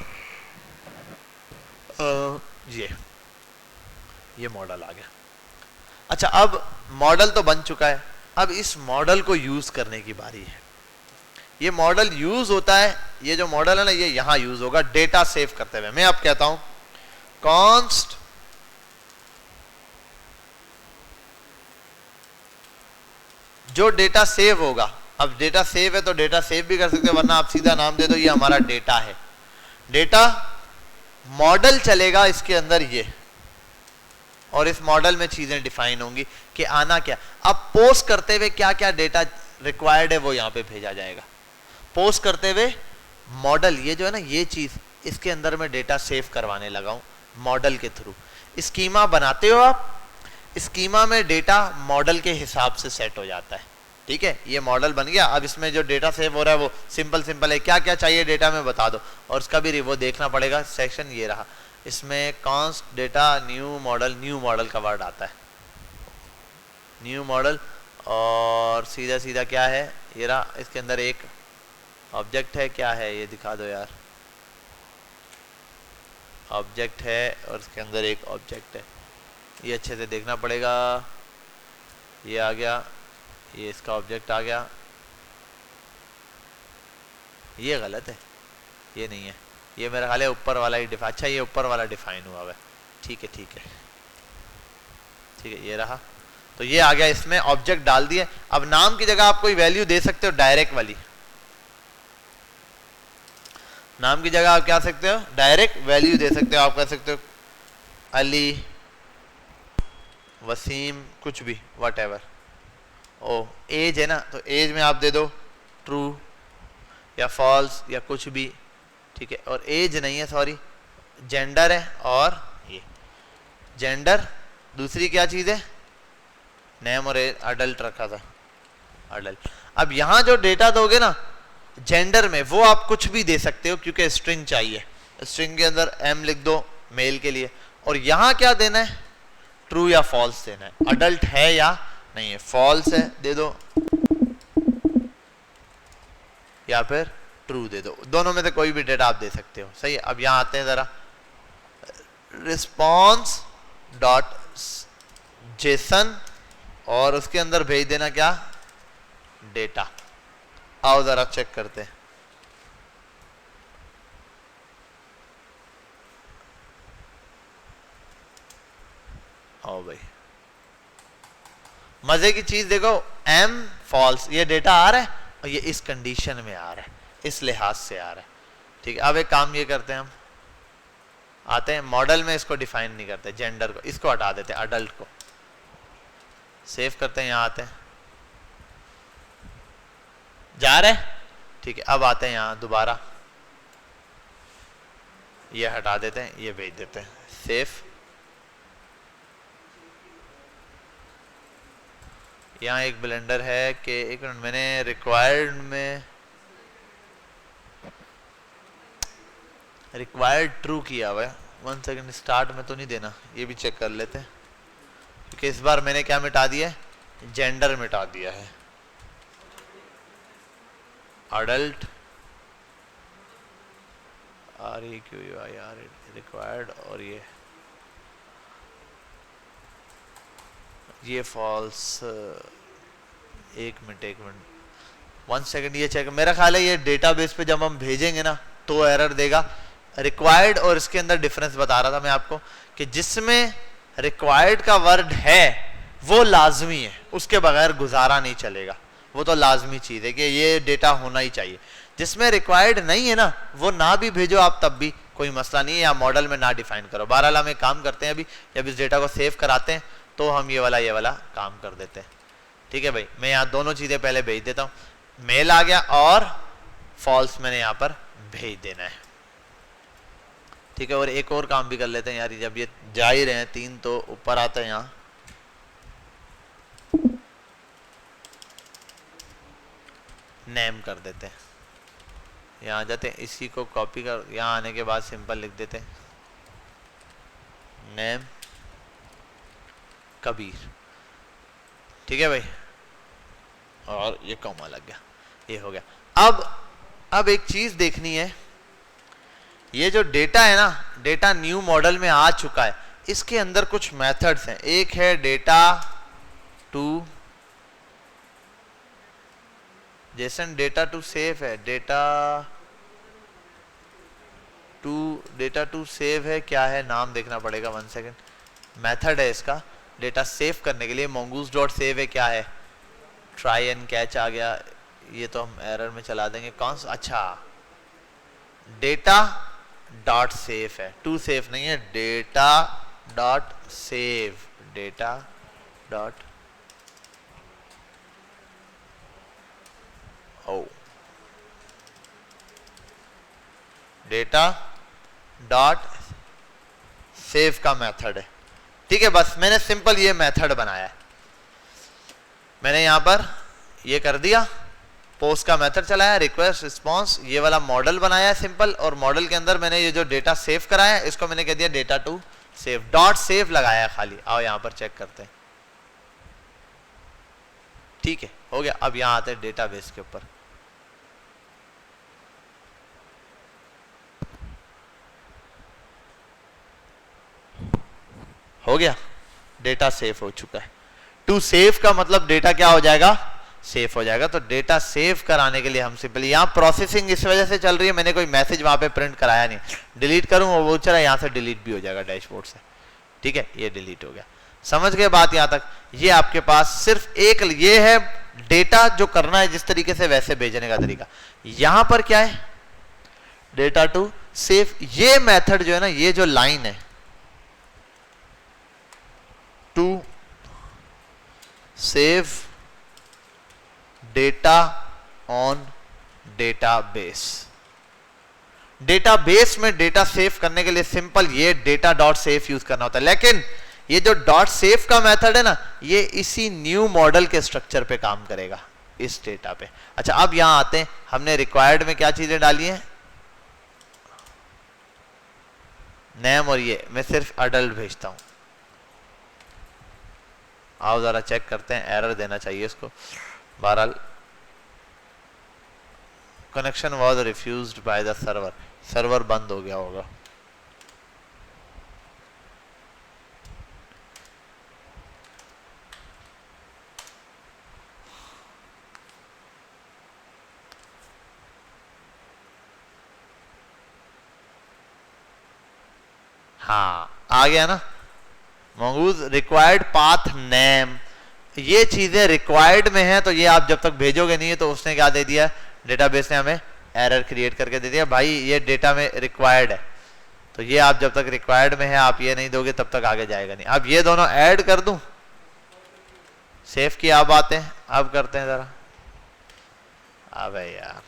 ये मॉडल आ गया। अच्छा, अब मॉडल तो बन चुका है, अब इस मॉडल को यूज करने की बारी है। ये मॉडल यूज होता है, ये जो मॉडल है ना, ये यहां यूज होगा डेटा सेव करते हुए। मैं अब कहता हूं कॉन्स्ट जो डेटा सेव होगा। अब डेटा सेव है तो डेटा सेव भी कर सकते हो, वरना आप सीधा नाम दे दो ये हमारा डेटा है। डेटा मॉडल चलेगा इसके अंदर ये, और इस मॉडल में चीजें डिफाइन होंगी कि आना क्या। अब पोस्ट करते हुए क्या क्या डेटा रिक्वायर्ड है वो यहां पे भेजा जाएगा। पोस्ट करते हुए मॉडल, ये जो है ना ये चीज, इसके अंदर मैं डेटा सेव करवाने लगा हूं मॉडल के थ्रू। स्कीमा बनाते हो आप, स्कीमा में डेटा मॉडल के हिसाब से सेट हो जाता है, ठीक है। ये मॉडल बन गया। अब इसमें जो डेटा सेव हो रहा है वो सिंपल है, क्या क्या चाहिए डेटा में बता दो, और उसका भी वो देखना पड़ेगा। सेक्शन ये रहा, इसमें कॉन्स्ट डेटा न्यू मॉडल का वर्ड आता है, न्यू मॉडल। और सीधा क्या है, ये रहा, इसके अंदर एक ऑब्जेक्ट है, क्या है ये दिखा दो यार, ऑब्जेक्ट है और इसके अंदर एक ऑब्जेक्ट है, ये अच्छे से देखना पड़ेगा। ये आ गया, ये इसका ऑब्जेक्ट आ गया, ये गलत है, ये नहीं है, ये मेरा ख्याल है ऊपर वाला ही डिफाइन। अच्छा, ये ऊपर वाला डिफाइन हुआ है, ठीक है, ये रहा। तो ये आ गया, इसमें ऑब्जेक्ट डाल दिए। अब नाम की जगह आप कोई वैल्यू दे सकते हो डायरेक्ट वाली, नाम की जगह आप क्या सकते हो, डायरेक्ट वैल्यू दे सकते हो। आप कह सकते हो अली, वसीम, कुछ भी, व्हाटएवर। ओ एज है ना, तो एज में आप दे दो ट्रू या फॉल्स या कुछ भी, ठीक है। और एज नहीं है, सॉरी, जेंडर है, और ये जेंडर। दूसरी क्या चीज है, नेम और अडल्ट रखा था, अडल्ट। अब यहां जो डेटा दोगे ना जेंडर में, वो आप कुछ भी दे सकते हो क्योंकि स्ट्रिंग चाहिए। स्ट्रिंग के अंदर एम लिख दो मेल के लिए, और यहां क्या देना है, ट्रू या फॉल्स देना है। अडल्ट है या नहीं है, फॉल्स है दे दो, या फिर ट्रू दे दो। दोनों में से कोई भी डेटा आप दे सकते हो, सही है। अब यहां आते हैं जरा, रिस्पॉन्स डॉट जेसन, और उसके अंदर भेज देना क्या, डेटा। आओ जरा चेक करते हैं। आओ भाई, मजे की चीज देखो, एम फॉल्स, ये डेटा आ रहा है और ये इस कंडीशन में आ रहा है, इस लिहाज से आ रहा है। ठीक है, अब एक काम ये करते हैं, हम आते हैं मॉडल में, इसको डिफाइन नहीं करते, जेंडर को इसको हटा देते हैं, अडल्ट को सेव करते हैं, यहां आते हैं, जा रहे हैं। ठीक है, अब आते हैं यहां दोबारा, ये हटा देते हैं, ये भेज देते हैं, सेव। यहाँ एक ब्लेंडर है कि एक मिनट, मैंने रिक्वायर्ड में रिक्वायर्ड ट्रू किया हुआ है, 1 सेकंड, स्टार्ट में तो नहीं देना, ये भी चेक कर लेते हैं, क्योंकि इस बार मैंने क्या मिटा दिया है, जेंडर मिटा दिया है, अडल्ट REQUIR रिक्वायर्ड, और ये फॉल्स। एक मिनट 1 सेकंड, ये चेक, मेरा ख्याल है ये डेटाबेस पे जब हम भेजेंगे ना तो एरर देगा। रिक्वायर्ड और इसके अंदर डिफरेंस बता रहा था मैं आपको कि जिसमें रिक्वायर्ड का वर्ड है वो लाजमी है, उसके बगैर गुजारा नहीं चलेगा, वो तो लाजमी चीज है कि ये डेटा होना ही चाहिए। जिसमें रिक्वायर्ड नहीं है ना, वो ना भी भेजो आप तब भी कोई मसला नहीं है, या मॉडल में ना डिफाइन करो। बहरहाल हम एक काम करते हैं, अभी जब इस डेटा को सेव कराते हैं तो हम ये वाला काम कर देते हैं। ठीक है भाई, मैं यहाँ दोनों चीजें पहले भेज देता हूँ, मेल आ गया और फॉल्स मैंने यहाँ पर भेज देना है। ठीक है, और एक और काम भी कर लेते हैं यार, जब ये जा ही रहे हैं 3 तो ऊपर आते हैं, यहाँ नेम कर देते हैं, यहाँ जाते हैं, इसी को कॉपी कर, यहाँ आने के बाद सिंपल लिख देते हैं नेम कबीर। ठीक है भाई, और ये कॉमा लग गया, ये हो गया। अब एक चीज देखनी है, ये जो डेटा है ना, डेटा न्यू मॉडल में आ चुका है, इसके अंदर कुछ मेथड्स हैं। एक है डेटा टू, जैसन डेटा टू सेव है, डेटा टू सेव है, क्या है नाम देखना पड़ेगा, 1 सेकेंड, मेथड है इसका डेटा सेव करने के लिए, mongoose डॉट सेव है, क्या है, ट्राई एंड कैच आ गया, ये तो हम एरर में चला देंगे, कौन सा, अच्छा डेटा डॉट सेव है, टू सेव नहीं है, data dot save, data dot data dot save का मेथड है। ठीक है, बस मैंने सिंपल ये मेथड बनाया है, मैंने यहां पर ये कर दिया, पोस्ट का मेथड चलाया, रिक्वेस्ट रिस्पांस, ये वाला मॉडल बनाया है सिंपल, और मॉडल के अंदर मैंने ये जो डेटा सेव कराया है इसको मैंने कह दिया data to save, dot save लगाया है खाली। आओ यहां पर चेक करते हैं। ठीक है, हो गया। अब यहां आते हैं डेटाबेस के ऊपर, हो गया, डेटा सेव हो चुका है। टू सेव का मतलब डेटा क्या हो जाएगा, सेव हो जाएगा। तो डेटा सेव कराने के लिए हम सिंपल, यहां प्रोसेसिंग इस वजह से चल रही है, मैंने कोई मैसेज वहां पे प्रिंट कराया नहीं, डिलीट करूं वो चला, यहां से डिलीट भी हो जाएगा डैशबोर्ड से। ठीक है, ये डिलीट हो गया। समझ गए बात यहां तक? ये आपके पास सिर्फ एक ये है डेटा जो करना है जिस तरीके से, वैसे भेजने का तरीका। यहां पर क्या है, डेटा टू सेव, ये मेथड जो है ना, ये जो लाइन है to save data on database, database में डेटा सेव करने के लिए सिंपल ये डेटा डॉट सेव यूज करना होता है। लेकिन ये जो डॉट सेव का मेथड है ना, ये इसी न्यू मॉडल के स्ट्रक्चर पे काम करेगा, इस डेटा पे। अच्छा, अब यहां आते हैं, हमने रिक्वायर्ड में क्या चीजें डाली हैं, नेम, और ये मैं सिर्फ अडल्ट भेजता हूं। आओ जरा चेक करते हैं, एरर देना चाहिए इसको। बहरहाल connection was refused by the server, server बंद हो गया होगा। हाँ, आ गया ना, mongoose required path name ये चीजें रिक्वायर्ड में है, तो ये आप जब तक भेजोगे नहीं है तो उसने क्या दे दिया, डेटाबेस ने हमें एरर क्रिएट करके दे दिया, भाई ये डेटा में रिक्वायर्ड है। तो ये आप जब तक रिक्वायर्ड में है आप ये नहीं दोगे तब तक आगे जाएगा नहीं। अब ये दोनों ऐड कर दूं, सेव की आप आते हैं, अब करते हैं जरा। अबे यार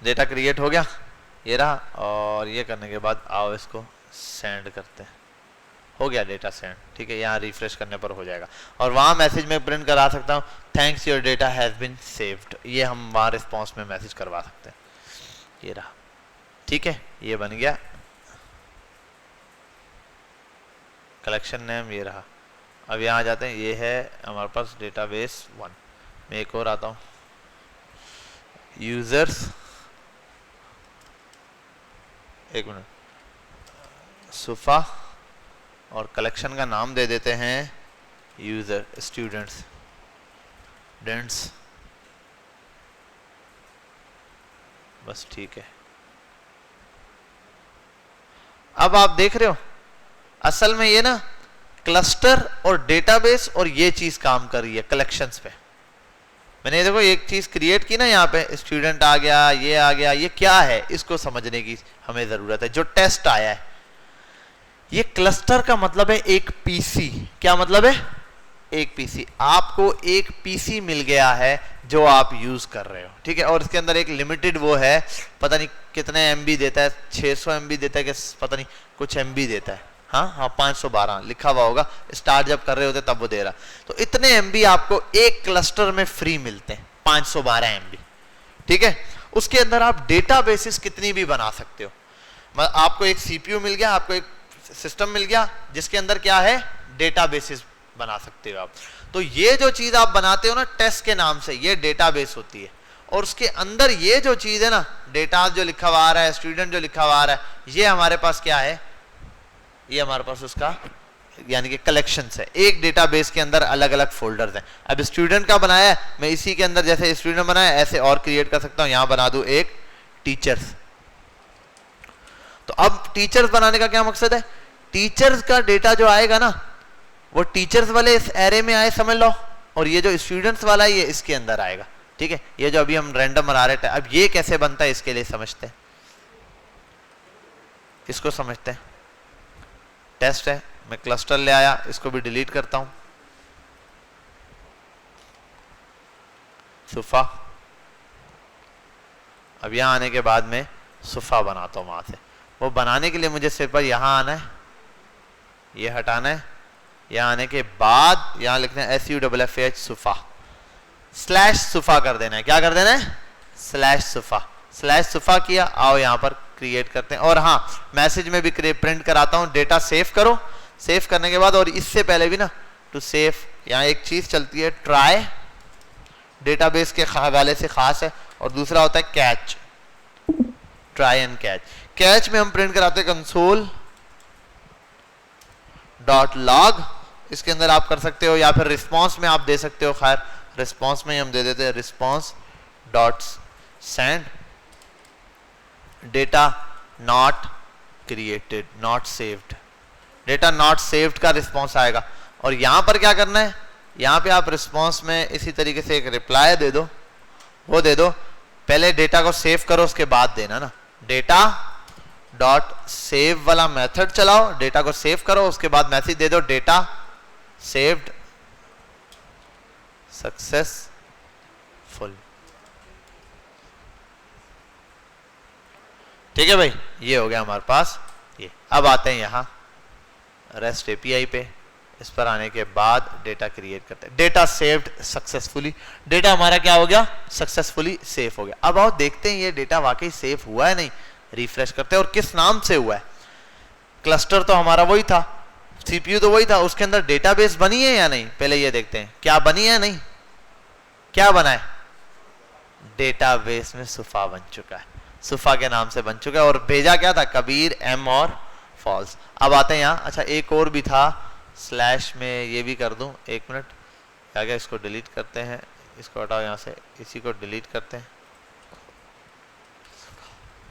डेटा क्रिएट हो गया, ये रहा, और ये करने के बाद आओ इसको सेंड करते हैं। हो गया डेटा सेंड, ठीक है। यहाँ रिफ्रेश करने पर हो जाएगा और वहाँ मैसेज में प्रिंट करा सकता हूँ thanks your data has been saved. ये हम वहाँ रिस्पॉन्स में मैसेज करवा सकते हैं। ये रहा, ठीक है, ये बन गया कलेक्शन नेम, ये रहा। अब यहाँ जाते हैं, ये है हमारे पास डेटाबेस 1 में। एक और आता हूँ, यूजर्स, एक मिनट, सुफा, और कलेक्शन का नाम दे देते हैं यूजर स्टूडेंट्स डेंट्स, बस ठीक है। अब आप देख रहे हो असल में ये ना क्लस्टर और डेटाबेस और ये चीज काम कर रही है कलेक्शंस पे। मैंने देखो एक चीज क्रिएट की ना, यहाँ पे स्टूडेंट आ गया, ये आ गया, ये क्या है इसको समझने की हमें जरूरत है। जो टेस्ट आया है, ये क्लस्टर का मतलब है एक पीसी। क्या मतलब है? एक पीसी। आपको एक पीसी मिल गया है जो आप यूज कर रहे हो, ठीक है। और इसके अंदर एक लिमिटेड वो है, पता नहीं कितने एमबी देता है, 600 एमबी देता है कि पता नहीं कुछ एमबी देता है। हाँ 512 लिखा हुआ होगा, स्टार्ट जब कर रहे होते तब वो दे रहा। तो इतने एमबी आपको एक क्लस्टर में फ्री मिलते हैं, 512 एमबी, ठीक है। उसके अंदर आप डेटाबेसेस कितनी भी बना सकते हो। आपको एक सीपीयू मिल गया, आपको एक सिस्टम मिल गया जिसके अंदर क्या है, डेटाबेसेस बना सकते हो आप। तो ये जो चीज आप बनाते हो ना टेस्ट के नाम से, ये डेटाबेस होती है। और उसके अंदर ये जो चीज है ना, डेटा जो लिखा हुआ आ रहा है, स्टूडेंट जो लिखा हुआ आ रहा है, ये हमारे पास क्या है, ये हमारे पास उसका यानी कि कलेक्शंस है। एक डेटाबेस के अंदर अलग अलग फोल्डर्स हैं। अब स्टूडेंट का बनाया है, मैं इसी के अंदर जैसे स्टूडेंट बनाया ऐसे और क्रिएट कर सकता हूं। यहां बना दूं एक टीचर्स। तो अब टीचर्स बनाने का क्या मकसद है, टीचर्स का डेटा जो आएगा ना वो टीचर्स वाले इस एरे में आए समझ लो, और ये जो स्टूडेंट्स वाला है ये इसके अंदर आएगा, ठीक है। ये जो अभी हम रैंडम बना रहे थे, अब ये कैसे बनता है इसके लिए समझते हैं, इसको समझते हैं। टेस्ट है, मैं क्लस्टर ले आया, इसको भी डिलीट करता हूं, सुफा। अब यहां आने के बाद में सुफा बनाता हूं वहां से। वो बनाने के लिए मुझे सिर्फ यहां आना है, ये हटाना है, यहां आने के बाद यहां लिखना है SUFFH सुफा, स्लैश सुफा कर देना है। क्या कर देना है, स्लैश सुफा। स्लैश सुफा किया, आओ यहां पर क्रिएट करते हैं। और हाँ मैसेज में भी प्रिंट कराता हूं, डेटा सेव करो। सेव करने के बाद, और इससे पहले भी ना टू सेव, यहां एक चीज चलती है ट्राई, डेटाबेस के हवाले से खास है, और दूसरा होता है catch, try and catch. Catch में हम प्रिंट कराते हैं कंसोल डॉट लॉग, इसके अंदर आप कर सकते हो, या फिर रिस्पॉन्स में आप दे सकते हो। खैर रिस्पॉन्स में हम दे देते हैं response dot send data not created not saved, data not saved का रिस्पॉन्स आएगा। और यहां पर क्या करना है, यहां पे आप रिस्पॉन्स में इसी तरीके से एक रिप्लाई दे दो, वो दे दो, पहले डेटा को सेव करो उसके बाद देना ना। डेटा डॉट सेव वाला मेथड चलाओ, डेटा को सेव करो, उसके बाद मैसेज दे दो डेटा सेव्ड सक्सेसफुल, ठीक है भाई। ये हो गया हमारे पास ये। अब आते हैं यहां रेस्ट एपीआई पे, इस पर आने के बाद डेटा क्रिएट करते हैं। डेटा सेव्ड सक्सेसफुली, डेटा हमारा क्या हो गया, सक्सेसफुली सेव हो गया। अब आओ देखते हैं ये डेटा वाकई सेव हुआ है नहीं, रिफ्रेश करते हैं। और किस नाम से हुआ है, क्लस्टर तो हमारा वही था, सीपीयू तो वही था, उसके अंदर डेटाबेस बनी है या नहीं, पहले ये देखते हैं क्या बनी है। नहीं, क्या बना है, डेटाबेस में सुफा बन चुका है, सुफा के नाम से बन चुका है। और भेजा क्या था, कबीर, एम और फॉल्स। अब आते हैं यहाँ, अच्छा एक और भी था, स्लैश में ये भी कर दूं, एक मिनट, क्या क्या, इसको डिलीट करते हैं, इसको हटाओ यहाँ से, इसी को डिलीट करते हैं।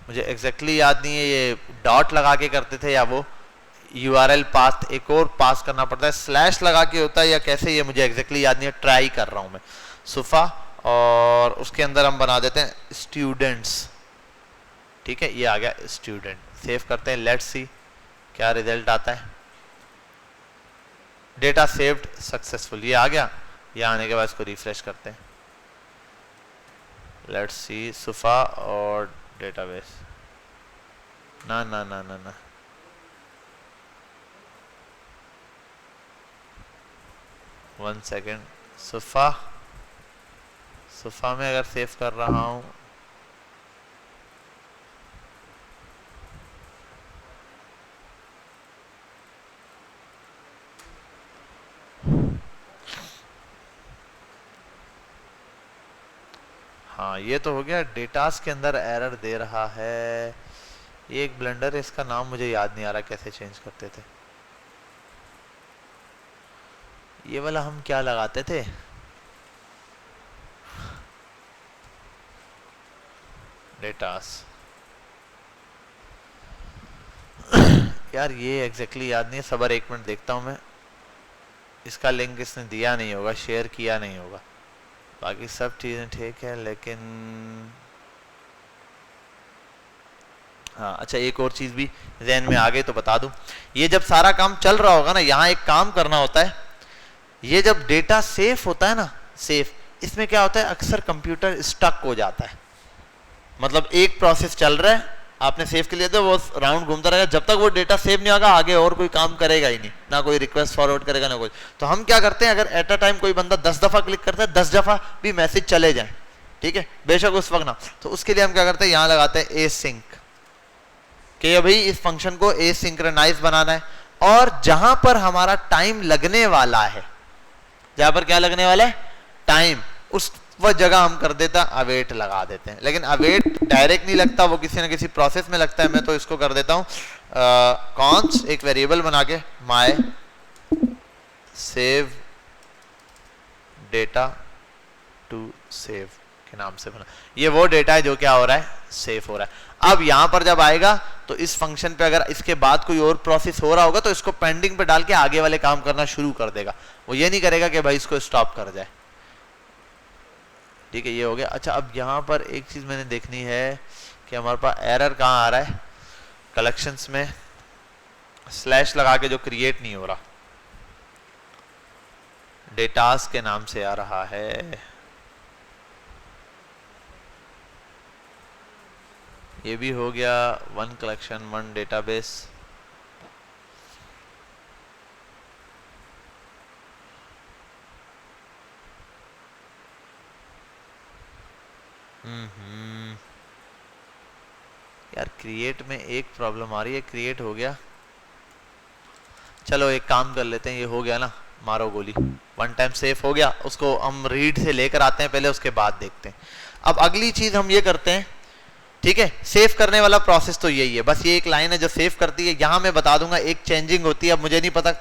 मुझे एग्जैक्टली याद नहीं है ये डॉट लगा के करते थे या वो, URL पाथ एक और पास करना पड़ता है, स्लैश लगा के होता है या कैसे, ये मुझे एग्जैक्टली याद नहीं है, ट्राई कर रहा हूं मैं। सुफा और उसके अंदर हम बना देते हैं स्टूडेंट्स, ठीक है, ये आ गया स्टूडेंट। सेव करते हैं, लेट्स सी क्या रिजल्ट आता है। डेटा सेव्ड सक्सेसफुल, ये आ गया। ये आने के बाद इसको रिफ्रेश करते हैं, लेट्स सी सुफा और डेटाबेस, ना ना ना ना ना, वन सेकेंड। सुफा में अगर सेव कर रहा हूं, हाँ ये तो हो गया। डेटास के अंदर एरर दे रहा है, ये एक ब्लेंडर है, इसका नाम मुझे याद नहीं आ रहा कैसे चेंज करते थे। ये वाला हम क्या लगाते थे, डेटास, यार ये एग्जैक्टली याद नहीं है, सबर एक मिनट देखता हूं मैं। इसका लिंक इसने दिया नहीं होगा, शेयर किया नहीं होगा, बाकी सब चीजें ठीक है, लेकिन हाँ अच्छा एक और चीज भी ज़हन में आ गई तो बता दूं। ये जब सारा काम चल रहा होगा ना, यहाँ एक काम करना होता है, ये जब डेटा सेफ होता है ना, सेफ, इसमें क्या होता है, अक्सर कंप्यूटर स्टक हो जाता है। मतलब एक प्रोसेस चल रहा है, आपने सेव के लिए तो वो राउंड घूमता रहेगा, जब तक वो डेटा सेव नहीं होगा आगे और कोई काम करेगा ही नहीं, ना कोई रिक्वेस्ट फॉरवर्ड करेगा ना कोई। तो हम क्या करते हैं, अगर एट अ टाइम कोई बंदा 10 दफा क्लिक करता है, 10 दफा भी मैसेज चले जाए, ठीक है, बेशक उस वक्त ना, तो उसके लिए हम क्या करते हैं, यहाँ लगाते हैं ए सिंक, कि भाई इस फंक्शन को ए सिंक्रोनाइज बनाना है, और जहां पर हमारा टाइम लगने वाला है, जहां पर क्या लगने वाला है, टाइम, उस वह जगह हम कर देता अवेट लगा देते हैं। लेकिन अवेट डायरेक्ट नहीं लगता, वो किसी ना किसी प्रोसेस में लगता है। मैं तो इसको कर देता हूं कॉन्स्ट, एक वेरिएबल बना के, my save data to save के नाम से बना, ये वो डेटा है जो क्या हो रहा है, सेव हो रहा है। अब यहां पर जब आएगा तो इस फंक्शन पे अगर इसके बाद कोई और प्रोसेस हो रहा होगा तो इसको पेंडिंग पे डाल के आगे वाले काम करना शुरू कर देगा, वो ये नहीं करेगा कि भाई इसको स्टॉप कर जाए, ठीक है। ये हो गया। अच्छा अब यहां पर एक चीज मैंने देखनी है कि हमारे पास एरर कहां आ रहा है, कलेक्शंस में स्लैश लगा के जो क्रिएट नहीं हो रहा, डेटास के नाम से आ रहा है, ये भी हो गया, वन कलेक्शन वन डेटाबेस, यार क्रिएट में एक प्रॉब्लम आ रही है, क्रिएट हो गया, चलो एक काम कर लेते हैं, ये हो गया ना, मारो गोली, वन टाइम सेफ हो गया, उसको हम रीड से लेकर आते हैं पहले, उसके बाद देखते हैं। अब अगली चीज हम ये करते हैं, ठीक है, सेव करने वाला प्रोसेस तो यही है, बस ये एक लाइन है जो सेव करती है। यहां मैं बता दूंगा एक चेंजिंग होती है, अब मुझे नहीं पता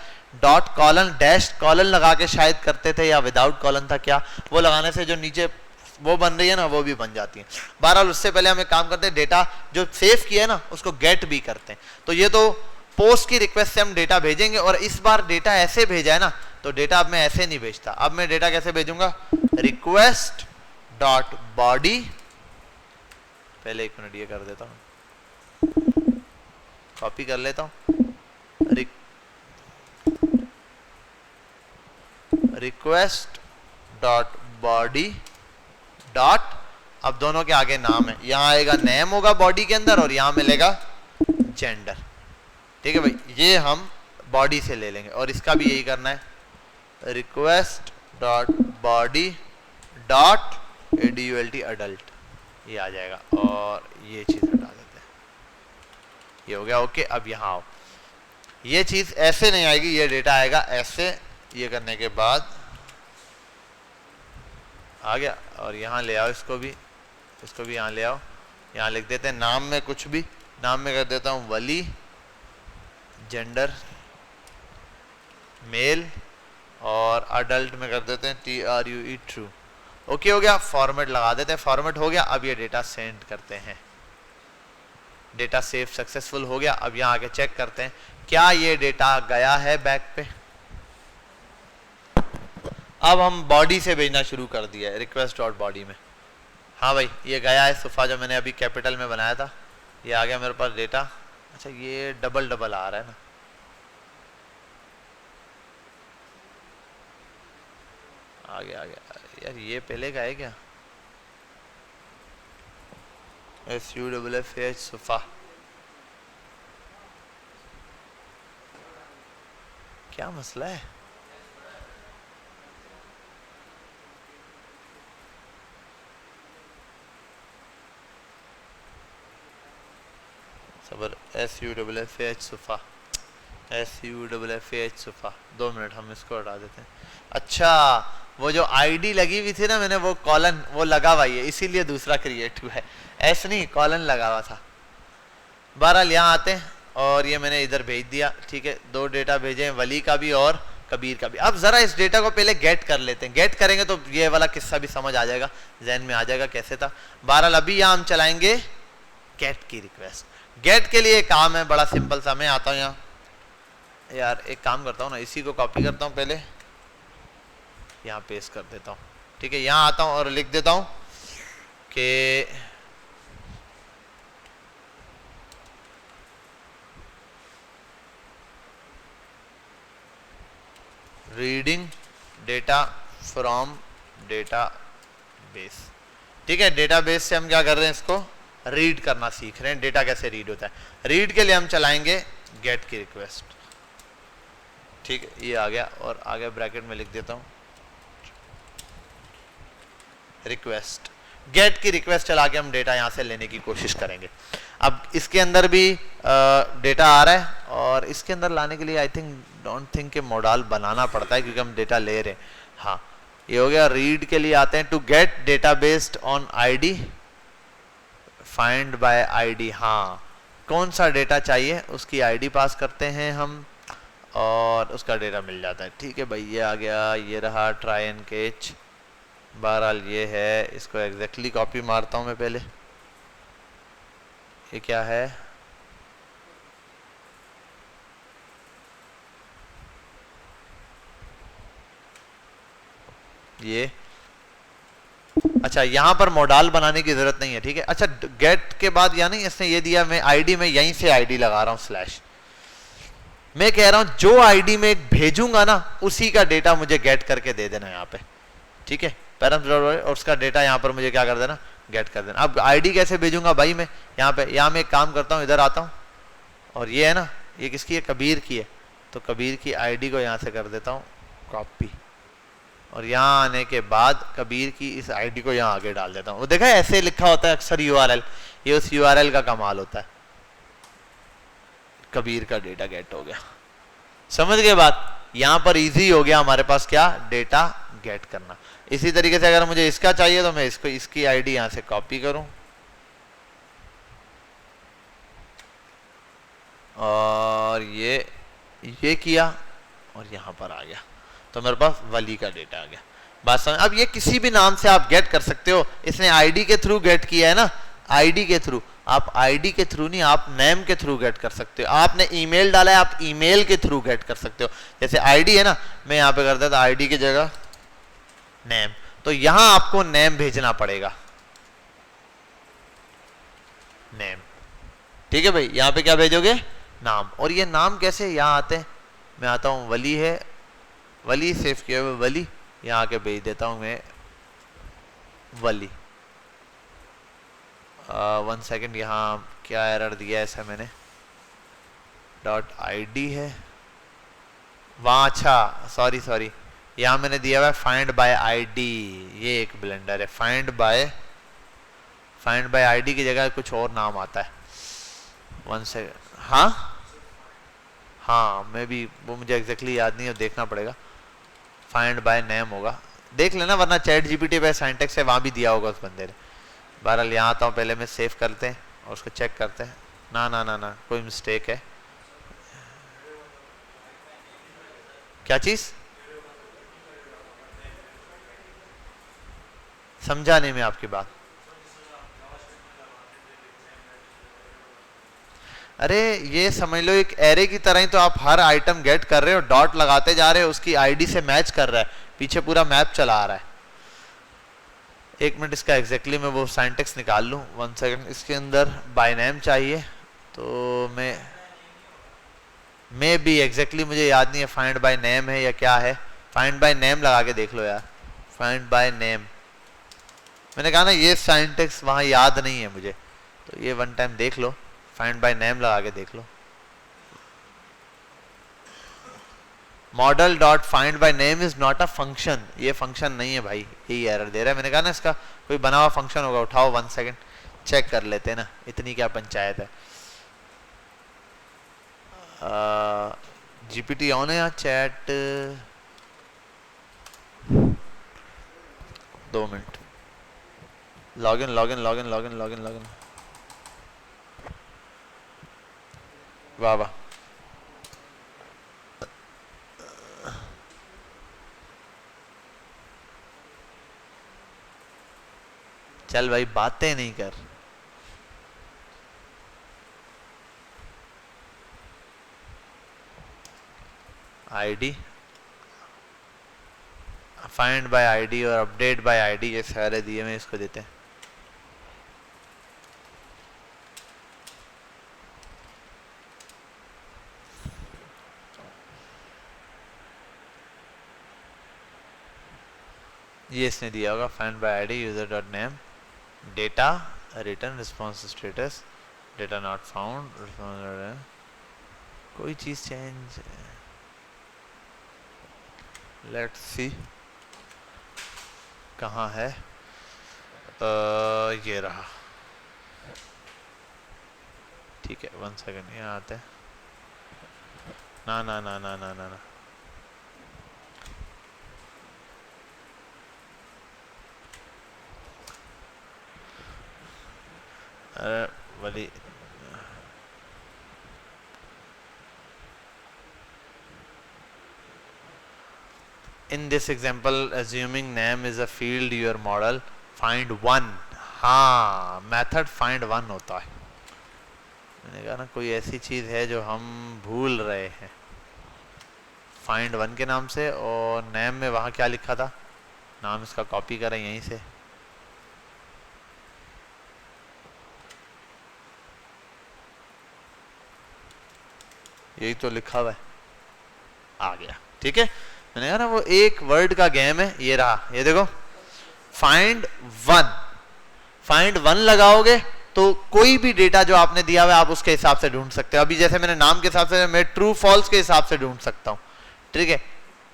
डॉट कॉलन डैश कॉलन लगा के शायद करते थे या विदाउट कॉलन था क्या, वो लगाने से जो नीचे वो बन रही है ना, वो भी बन जाती है। बहरहाल उससे पहले हम एक काम करते हैं, डेटा जो सेव किया है ना उसको गेट भी करते हैं। तो ये तो पोस्ट की रिक्वेस्ट से हम डेटा भेजेंगे, और इस बार डेटा ऐसे भेजा है ना, तो डेटा अब मैं ऐसे नहीं भेजता, अब मैं डेटा कैसे भेजूंगा, रिक्वेस्ट डॉट बॉडी, पहले एक मिनट ये कर देता हूं, कॉपी कर लेता हूं, रिक्वेस्ट डॉट बॉडी डॉट, अब दोनों के आगे नाम है, यहां आएगा नेम होगा बॉडी के अंदर और यहां मिलेगा जेंडर, ठीक है भाई, ये हम बॉडी से ले लेंगे, और इसका भी यही करना है, request dot body dot adult adult, ये आ जाएगा, और ये चीज हटा देते हैं, ये हो गया ओके। अब यहां आओ, ये चीज ऐसे नहीं आएगी, ये डेटा आएगा ऐसे, ये करने के बाद आ गया, और यहाँ ले आओ इसको भी यहाँ ले आओ, यहाँ लिख देते हैं नाम में कुछ भी, नाम में कर देता हूँ वली, जेंडर मेल, और अडल्ट में कर देते हैं TRUE ट्रू, ओके हो गया। फॉर्मेट लगा देते हैं, फॉर्मेट हो गया। अब ये डेटा सेंड करते हैं, डेटा सेव सक्सेसफुल हो गया। अब यहाँ आके चेक करते हैं क्या ये डेटा गया है बैक पे। अब हम बॉडी से भेजना शुरू कर दिया है, रिक्वेस्ट डॉट बॉडी में। हाँ भाई ये गया है सुफा, जो मैंने अभी कैपिटल में बनाया था, ये आ गया मेरे पास डेटा। अच्छा ये डबल डबल आ रहा है ना, आ गया यार, ये पहले का है क्या? SUFFH सुफा, क्या मसला है? सबर SUFFH सुफा, SUFFH सुफा। 2 मिनट हम इसको हटा देते हैं। अच्छा वो जो आईडी लगी हुई थी ना, मैंने वो कॉलन वो लगा हुआ है, इसीलिए दूसरा क्रिएट हुआ है, ऐसे नहीं कॉलन लगा हुआ था। बहरहाल यहाँ आते हैं और ये मैंने इधर भेज दिया, ठीक है। 2 डेटा भेजे, वली का भी और कबीर का भी। अब जरा इस डेटा को पहले गेट कर लेते हैं, गेट करेंगे तो ये वाला किस्सा भी समझ आ जाएगा, जहन में आ जाएगा कैसे था। बहरहाल अभी यहाँ हम चलाएंगे गेट की रिक्वेस्ट। गेट के लिए काम है बड़ा सिंपल सा, मैं आता हूँ यहाँ, यार एक काम करता हूँ ना, इसी को कॉपी करता हूँ पहले, यहाँ पेस्ट कर देता हूँ, ठीक है। यहाँ आता हूँ और लिख देता हूँ कि रीडिंग डेटा फ्रॉम डेटाबेस, ठीक है। डेटाबेस से हम क्या कर रहे हैं, इसको रीड करना सीख रहे हैं, डेटा कैसे रीड होता है। रीड के लिए हम चलाएंगे गेट की रिक्वेस्ट, ठीक है। ये आ गया और आगे ब्रैकेट में लिख देता हूँ रिक्वेस्ट। गेट की रिक्वेस्ट चला के हम डेटा यहाँ से लेने की कोशिश करेंगे। अब इसके अंदर भी डेटा आ रहा है और इसके अंदर लाने के लिए आई डोंट थिंक कि मॉडल बनाना पड़ता है क्योंकि हम डेटा ले रहे हैं। हाँ ये हो गया। रीड के लिए आते हैं, to get data based on ID find by ID. हाँ कौन सा डेटा चाहिए उसकी आईडी पास करते हैं हम और उसका डेटा मिल जाता है, ठीक है भाई। ये आ गया, ये रहा ट्राई एंड कैच। बहरहाल ये है, इसको एग्जैक्टली कॉपी मारता हूँ मैं पहले। ये क्या है, ये अच्छा यहाँ पर मॉडल बनाने की जरूरत नहीं है, ठीक है। अच्छा गेट के बाद यानी इसने ये दिया, मैं आईडी में यहीं से आईडी लगा रहा हूँ स्लैश। मैं कह रहा हूं जो आईडी में भेजूंगा ना उसी का डेटा मुझे गेट करके दे देना यहाँ पे, ठीक है। और उसका डेटा यहाँ पर मुझे क्या कर देना, गेट कर देना। अब आईडी कैसे भेजूंगा भाई मैं यहाँ पे, यहाँ मैं एक काम करता हूँ, इधर आता हूँ और ये है ना, ये किसकी है, कबीर की है। तो कबीर की आईडी को यहाँ से कर देता हूँ कॉपी और यहाँ आने के बाद कबीर की इस आईडी को यहाँ आगे डाल देता हूँ। वो देखा ऐसे लिखा होता है अक्सर यूआरएल, ये उस यूआरएल का कमाल होता है। कबीर का डेटा गेट हो गया, समझ गए बात। यहां पर इजी हो गया हमारे पास क्या, डेटा गेट करना। इसी तरीके से अगर मुझे इसका चाहिए तो मैं इसको, इसकी आईडी यहां से कॉपी करूं और ये किया और यहां पर आ गया, तो मेरे पास वली का डेटा आ गया। बात समझ। अब ये किसी भी नाम से आप गेट कर सकते हो, इसने आईडी के थ्रू गेट किया है ना, आईडी के थ्रू। आप आईडी के थ्रू नहीं, आप नेम के थ्रू गेट कर सकते हो। आपने ईमेल डाला है, आप ईमेल के थ्रू गेट कर सकते हो। जैसे आईडी है ना, मैं यहाँ पे कर देता आईडी की जगह नेम, तो यहां आपको नेम भेजना पड़ेगा, नेम, ठीक है भाई। यहाँ पे क्या भेजोगे, नाम। और ये नाम कैसे, यहाँ आते हैं, मैं आता हूँ वली है, वली सेव किया हुआ वली, यहाँ आके भेज देता हूँ मैं वली। 1 सेकेंड, यहाँ क्या एरर दिया है ऐसा मैंने, .id है वहाँ। अच्छा सॉरी, यहाँ मैंने दिया हुआ है फाइंड बाय आईडी, ये एक ब्लेंडर है। फाइंड बाय आईडी की जगह कुछ और नाम आता है। 1 सेकेंड, हाँ मैं भी, वो मुझे एग्जैक्टली याद नहीं है, देखना पड़ेगा। फाइंड बाय नेम होगा, देख लेना, वरना चैट जीपीटी पे सिंटैक्स है, वहाँ भी दिया होगा उस बंदे ने। बहरहाल यहाँ आता हूँ, पहले मैं सेव करते हैं और उसको चेक करते हैं। ना कोई मिस्टेक है। क्या चीज, समझा नहीं मैं आपकी बात। अरे ये समझ लो एक एरे की तरह ही, तो आप हर आइटम गेट कर रहे हो, डॉट लगाते जा रहे हो, उसकी आईडी से मैच कर रहा है, पीछे पूरा मैप चला आ रहा है। एक मिनट इसका एग्जैक्टली मैं वो सिंटैक्स निकाल लूँ, 1 सेकंड। इसके अंदर बाय नेम चाहिए, तो मैं भी एग्जैक्टली मुझे याद नहीं है फाइंड बाय नेम है या क्या है। फाइंड बाय नेम लगा के देख लो यार, फाइंड बाय नेम। मैंने कहा ना ये सिंटैक्स वहाँ याद नहीं है मुझे, तो ये वन टाइम देख लो, फाइंड बाय नेम लगा के देख लो। Model dot find by name is not a function, ये फंक्शन नहीं है भाई, यही एरर दे रहा है। मैंने कहा ना इसका कोई बना हुआ फंक्शन होगा, उठाओ 1 सेकंड चेक कर लेते हैं ना, इतनी क्या पंचायत है। जीपीटी ऑन है या chat? 2 minute. Login login login login login login. वाह वाह, चल भाई बातें नहीं कर। आईडी, फाइंड बाय आईडी और अपडेट बाय आईडी, ये सारे दिए में इसको देते हैं। ये इसने दिया होगा, find by ID user dot name, data return response status, data not found, कोई चीज चेंज। लेट्स सी कहाँ है, ये रहा। ठीक है 1 सेकंड, यहाँ आते हैं। ना ना ना ना ना ना ना, अरे वली in this example assuming name is a field your model find one, हाँ मेथड find one होता है। मैंने कहा ना कोई ऐसी चीज है जो हम भूल रहे हैं, find one के नाम से। और नेम में वहाँ क्या लिखा था, नाम इसका कॉपी करें यहीं से, यही तो लिखा हुआ है, आ गया। ठीक है, मैंने कहा ना वो एक वर्ड का गेम है। ये रहा, ये देखो फाइंड वन, फाइंड वन लगाओगे तो कोई भी डेटा जो आपने दिया हुआ है आप उसके हिसाब से ढूंढ सकते हो। अभी जैसे मैंने नाम के हिसाब से, मैं ट्रू फॉल्स के हिसाब से ढूंढ सकता हूँ। ठीक है,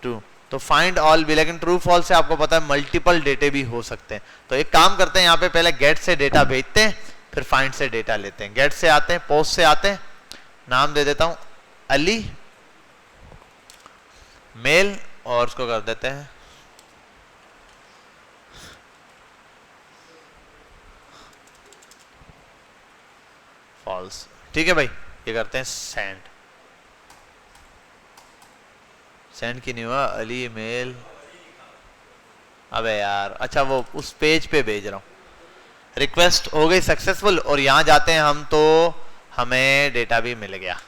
ट्रू तो फाइंड ऑल भी, लेकिन ट्रू फॉल्स से आपको पता है मल्टीपल डेटे भी हो सकते हैं। तो एक काम करते हैं, यहाँ पे पहले गेट से डेटा भेजते हैं, फिर फाइंड से डेटा लेते हैं। गेट से आते हैं, पोस्ट से आते हैं, नाम दे देता हूं अली मेल, और उसको कर देते हैं फॉल्स। ठीक है भाई, ये करते हैं सेंड। सेंड की नहीं हुआ, अली मेल, अबे यार अच्छा वो उस पेज पे भेज रहा हूं। रिक्वेस्ट हो गई सक्सेसफुल, और यहां जाते हैं हम तो हमें डेटा भी मिल गया।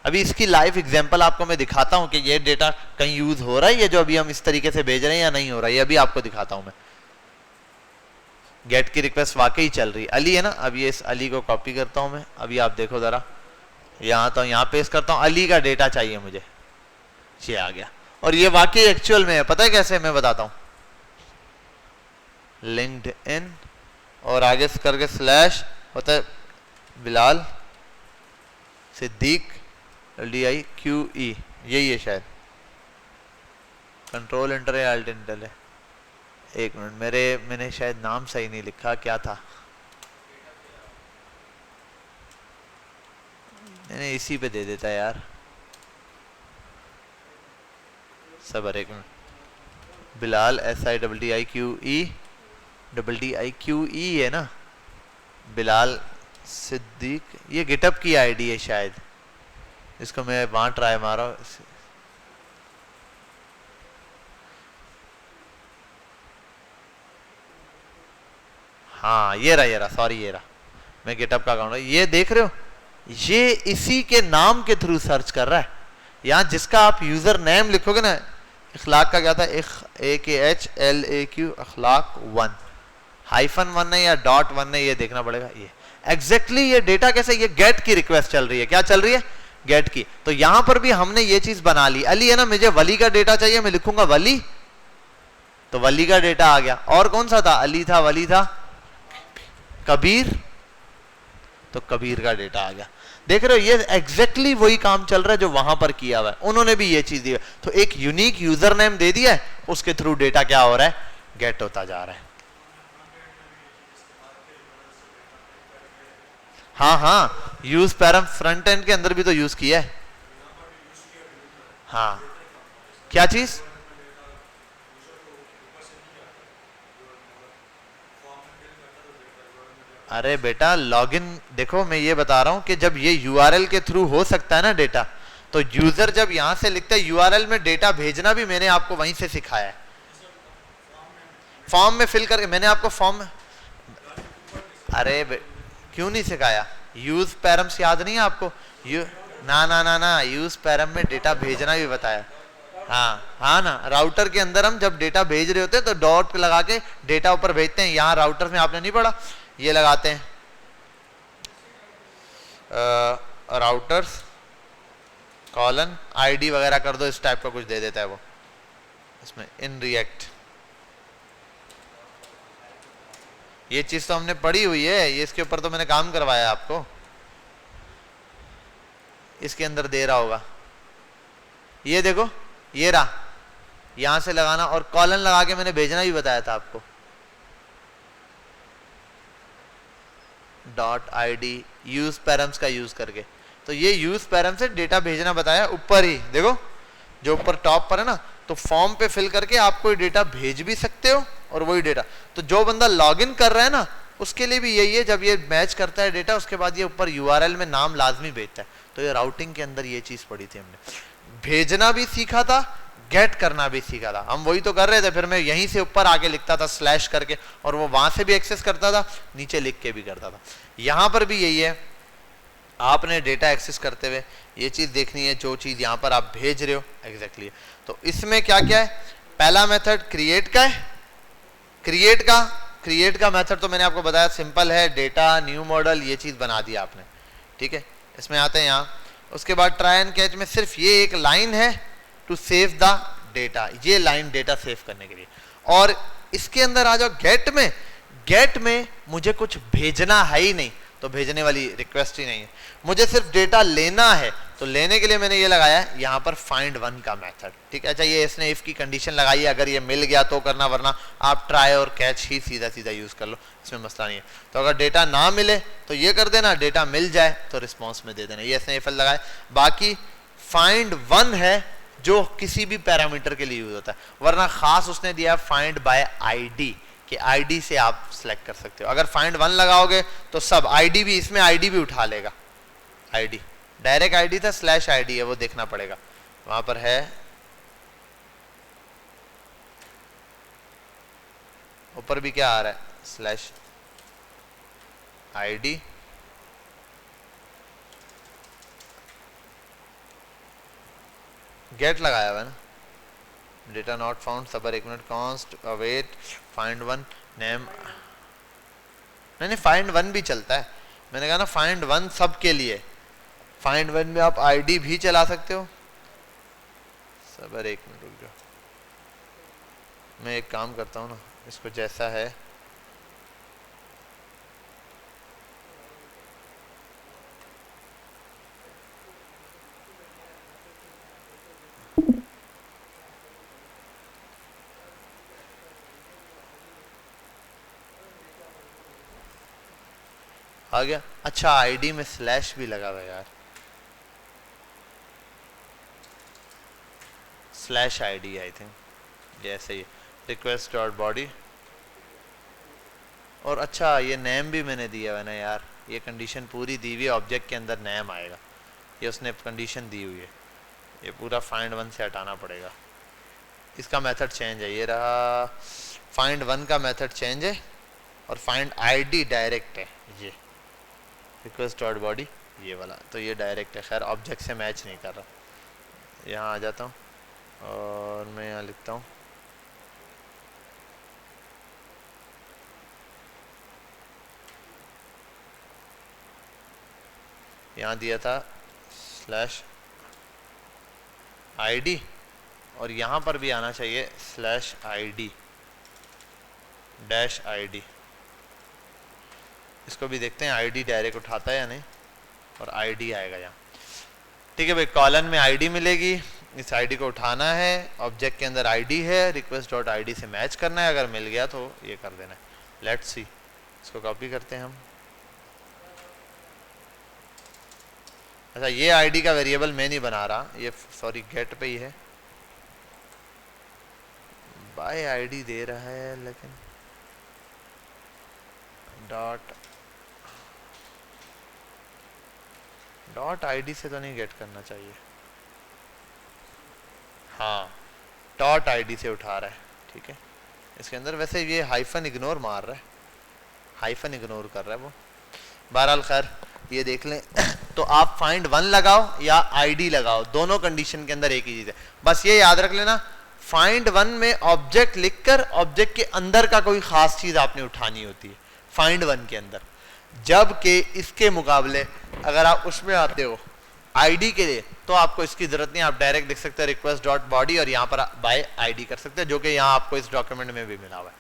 अभी इसकी लाइव एग्जांपल आपको मैं दिखाता हूं कि ये डेटा कहीं यूज हो रहा है, ये जो अभी हम इस तरीके से भेज रहे हैं, या नहीं हो रहा है, ये अभी आपको दिखाता हूं मैं। गेट की रिक्वेस्ट वाकई चल रही, अली है ना। अब ये इस अली को कॉपी करता हूं मैं, अभी आप देखो जरा, यहां तो यहां पेस्ट करता हूं, अली का डेटा चाहिए मुझे, ये आ गया। और ये वाकई एक्चुअल में है, पता है कैसे, मैं बताता हूं। लिंक्ड इन और आगे करके स्लैश होता है बिलाल सिद्दीक LDIQE, यही है शायद। कंट्रोल इंटर है, अल्ट इंटर है। एक मिनट, मैंने शायद नाम सही नहीं लिखा, क्या था, मैंने इसी पे दे देता यार, सबर एक मिनट। बिलाल SIDDIQE है ना, बिलाल सिद्दीक, ये गिटअप की आईडी है शायद, इसको मैं वहां ट्राई मारा। हाँ ये रहा, सॉरी ये रहा, मैं गिटअप का अकाउंट, ये देख रहे हो, ये इसी के नाम के थ्रू सर्च कर रहा है। यहां जिसका आप यूजर नेम लिखोगे ना, इखलाक का क्या था, AKHLAQ अखलाक 1, -1 है या .1 है, ये देखना पड़ेगा। ये एग्जैक्टली ये डेटा कैसे, ये गेट की रिक्वेस्ट चल रही है, क्या चल रही है, गेट की। तो यहां पर भी हमने ये चीज बना ली। अली है ना, मुझे वली का डेटा चाहिए, मैं लिखूंगा वली, तो वली का डेटा आ गया। और कौन सा था, अली था, वली था, कबीर, तो कबीर का डेटा आ गया। देख रहे हो, ये एग्जैक्टली वही काम चल रहा है जो वहां पर किया हुआ है। उन्होंने भी ये चीज दी है, तो एक यूनिक यूजर नेम दे दिया है, उसके थ्रू डेटा क्या हो रहा है, गेट होता जा रहा है। हाँ हाँ, यूज पैरम फ्रंट एंड के अंदर भी तो यूज किया है। हाँ, क्या चीज, अरे बेटा लॉगिन, देखो मैं ये बता रहा हूं कि जब ये यूआरएल के थ्रू हो सकता है ना डेटा, तो यूजर जब यहां से लिखता है यूआरएल में डेटा भेजना भी मैंने आपको वहीं से सिखाया है। फॉर्म में फिल करके मैंने आपको फॉर्म में, अरे क्यों नहीं सिखाया, यूज पैरम्स याद नहीं है आपको, ना ना ना ना, यूज पैरम में डेटा भेजना भी बताया। हाँ हाँ ना, राउटर के अंदर हम जब डेटा भेज रहे होते हैं तो डॉट लगा के डेटा ऊपर भेजते हैं। यहाँ राउटर में आपने नहीं पढ़ा, ये लगाते हैं राउटर्स कॉलन आईडी वगैरह कर दो, इस टाइप का कुछ दे देता है वो इसमें इन रिएक्ट। ये चीज तो हमने पढ़ी हुई है, ये इसके ऊपर तो मैंने काम करवाया आपको, इसके अंदर दे रहा होगा, ये देखो ये रहा, यहां से लगाना और कॉलन लगा के मैंने भेजना भी बताया था आपको। .id यूज पैरम्स का यूज करके, तो ये यूज पैरम से डेटा भेजना बताया। ऊपर ही देखो, जो ऊपर टॉप पर है ना, तो फॉर्म पे फिल करके आप कोई डेटा भेज भी सकते हो और वही डेटा, तो जो बंदा लॉगिन कर रहा है ना उसके लिए भी यही है, जब ये मैच करता है डेटा उसके बाद ये ऊपर यूआरएल में नाम लाजमी भेजता है। तो ये राउटिंग के अंदर ये चीज पढ़ी थी हमने, भेजना भी सीखा था, गेट करना भी सीखा था, हम वही तो कर रहे थे। फिर मैं यहीं से ऊपर आके लिखता था स्लैश करके, और वो वहां से भी एक्सेस करता था, नीचे लिख के भी करता था। यहां पर भी यही है, आपने डेटा एक्सेस करते हुए ये चीज देखनी है, जो चीज यहां पर आप भेज रहे हो एग्जैक्टली। तो इसमें क्या क्या है, पहला मेथड क्रिएट का है, क्रिएट का मेथड तो मैंने आपको बताया सिंपल है, डेटा न्यू मॉडल ये चीज बना दिया आपने, ठीक है। इसमें आते हैं यहाँ, उसके बाद ट्राई एंड कैच में सिर्फ ये एक लाइन है टू सेव द डेटा, ये लाइन डेटा सेव करने के लिए। और इसके अंदर आ जाओ गेट में मुझे कुछ भेजना है ही नहीं, तो भेजने वाली रिक्वेस्ट ही नहीं है, मुझे सिर्फ डेटा लेना है, तो लेने के लिए मैंने ये लगाया है यहाँ पर फाइंड वन का मेथड, ठीक है। अच्छा, ये इसने इफ की कंडीशन लगाई है, अगर ये मिल गया तो करना, वरना आप ट्राई और कैच ही सीधा यूज कर लो, इसमें मसला नहीं है। तो अगर डेटा ना मिले तो ये कर देना, डेटा मिल जाए तो रिस्पॉन्स में दे देना, ये इसने इफ लगाया। बाकी फाइंड वन है जो किसी भी पैरामीटर के लिए यूज होता है, वरना खास उसने दिया फाइंड बाय आईडी, कि आईडी से आप सिलेक्ट कर सकते हो। अगर फाइंड वन लगाओगे तो सब आईडी भी, इसमें आईडी भी उठा लेगा, आईडी डायरेक्ट आईडी था स्लैश आईडी है, वो देखना पड़ेगा वहां पर है, ऊपर भी क्या आ रहा है स्लैश आईडी, गेट लगाया हुआ है ना, डेटा नॉट फाउंड, सबर 1 minute, const await find one name, नहीं फाइंड वन भी चलता है, मैंने कहा ना फाइंड वन सब के लिए, फाइंड वन में आप आईडी भी चला सकते हो। सबर 1 मिनट रुक जाओ, मैं एक काम करता हूँ ना, इसको जैसा है आ गया। अच्छा, आईडी में स्लैश भी लगा हुआ है यार, स्लैश आईडी आई थिंक, जैसे ही रिक्वेस्ट डॉट बॉडी, और अच्छा ये नेम भी मैंने दिया हुआ है ना यार, ये कंडीशन पूरी दी हुई है, ऑब्जेक्ट के अंदर नेम आएगा, ये उसने कंडीशन दी हुई है, ये पूरा फाइंड वन से हटाना पड़ेगा, इसका मेथड चेंज है, ये रहा फाइंड वन का मेथड चेंज है, और फाइंड आईडी डायरेक्ट है, ये रिक्वेस्ट डॉट बॉडी ये वाला, तो ये डायरेक्ट है, खैर ऑब्जेक्ट से मैच नहीं कर रहा। यहाँ आ जाता हूँ और मैं यहाँ लिखता हूँ यहाँ दिया था स्लैश ID और यहाँ पर भी आना चाहिए स्लैश ID डैश ID। इसको भी देखते हैं ID डायरेक्ट उठाता है या नहीं, और ID आएगा यहाँ। ठीक है भाई, कॉलन में ID मिलेगी, इस ID को उठाना है, ऑब्जेक्ट के अंदर ID है, रिक्वेस्ट डॉट ID से मैच करना है, अगर मिल गया तो ये कर देना है। लेट्स सी, इसको कॉपी करते हैं हम। अच्छा, ये ID का वेरिएबल मैं नहीं बना रहा, ये सॉरी गेट पे ही है, बाय ID दे रहा है, लेकिन डॉट ID से तो नहीं गेट करना चाहिए। हाँ, डॉट ID से उठा रहा है, ठीक है। इसके अंदर वैसे ये हाइफन इग्नोर मार रहा है, हाइफन इग्नोर कर रहा है वो। बहरहाल खैर ये देख लें तो आप फाइंड वन लगाओ या ID लगाओ, दोनों कंडीशन के अंदर एक ही चीज है। बस ये याद रख लेना, फाइंड वन में ऑब्जेक्ट लिखकर ऑब्जेक्ट के अंदर का कोई खास चीज आपने उठानी होती है फाइंड वन के अंदर, जबकि इसके मुकाबले अगर आप उसमें आते हो ID के लिए तो आपको इसकी जरूरत नहीं, आप डायरेक्ट लिख सकते हैं रिक्वेस्ट डॉट बॉडी और यहाँ पर बाय ID कर सकते हैं, जो कि यहाँ आपको इस डॉक्यूमेंट में भी मिला हुआ है।